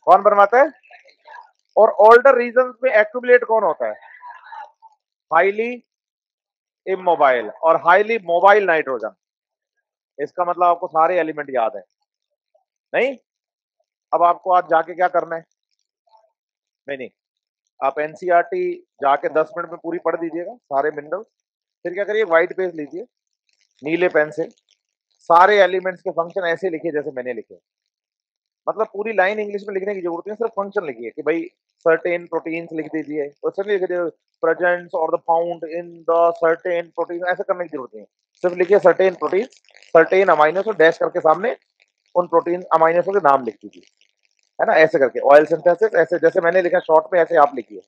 कौन बनवाता है? और ओल्डर रीजन में एक्यूमुलेट कौन होता है? हाईली इमोबाइल और हाईली मोबाइल नाइट्रोजन। इसका मतलब आपको सारे एलिमेंट याद है नहीं? अब आपको आज जाके क्या करना है? नहीं, आप एनसीईआरटी जाके 10 मिनट में पूरी पढ़ दीजिएगा, सारे मिनरल। फिर क्या करिए, व्हाइट पेज लीजिए नीले पेन से, सारे एलिमेंट्स के फंक्शन ऐसे लिखिए जैसे मैंने लिखे। मतलब पूरी लाइन इंग्लिश में लिखने की जरूरत नहीं, सिर्फ फंक्शन लिखिए कि भाई सर्टेन प्रोटीन्स लिख दीजिए, उससे लिख दीजिए प्रेजेंट्स और the found in the certain protein, ऐसे करने की जरूरत नहीं है। सिर्फ लिखिए certain protein, certain amino acid, dash करके सामने उन प्रोटीन अमाइनो एसिड के नाम लिख दीजिए। है ना, ऐसे करके ऑयल सिंथेसिस, ऐसे जैसे मैंने लिखा शॉर्ट में, ऐसे आप लिखिए।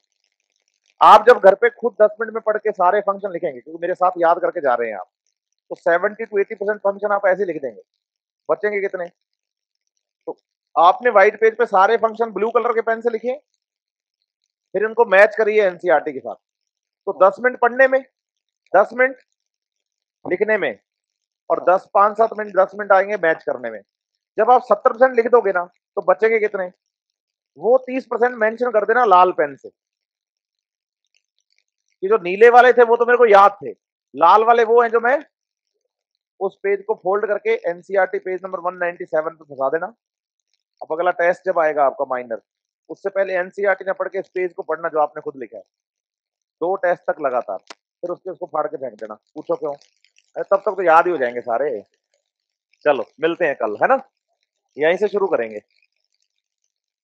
आप जब घर पे खुद 10 मिनट में पढ़ के सारे फंक्शन लिखेंगे, क्योंकि मेरे साथ याद करके जा रहे हैं आप, तो 70 to 80% फंक्शन आप ऐसे लिख देंगे, बचेंगे कितने? तो आपने व्हाइट पेज पे सारे फंक्शन ब्लू कलर के पेन से लिखे, फिर उनको मैच करिए एनसीईआरटी के साथ। तो 10 मिनट पढ़ने में, 10 मिनट लिखने में, और 5-7 मिनट 10 मिनट आएंगे मैच करने में। जब आप 70% लिख दोगे ना, तो बचेंगे कितने? वो 30% मेंशन कर देना लाल पेन से। कि जो नीले वाले थे वो तो मेरे को याद थे, लाल वाले वो हैं जो मैं उस पेज को फोल्ड करके एनसीईआरटी पेज नंबर 197 पे फंसा देना। अब अगला टेस्ट जब आएगा आपका माइनर, उससे पहले एनसीईआरटी ने पढ़ के इस पेज को पढ़ना जो आपने खुद लिखा है, 2 टेस्ट तक लगातार, फिर उसको फाड़ के फेंक देना। पूछो क्यों? अरे तब तक तो याद ही हो जाएंगे सारे। चलो मिलते हैं कल, है ना, यहीं से शुरू करेंगे।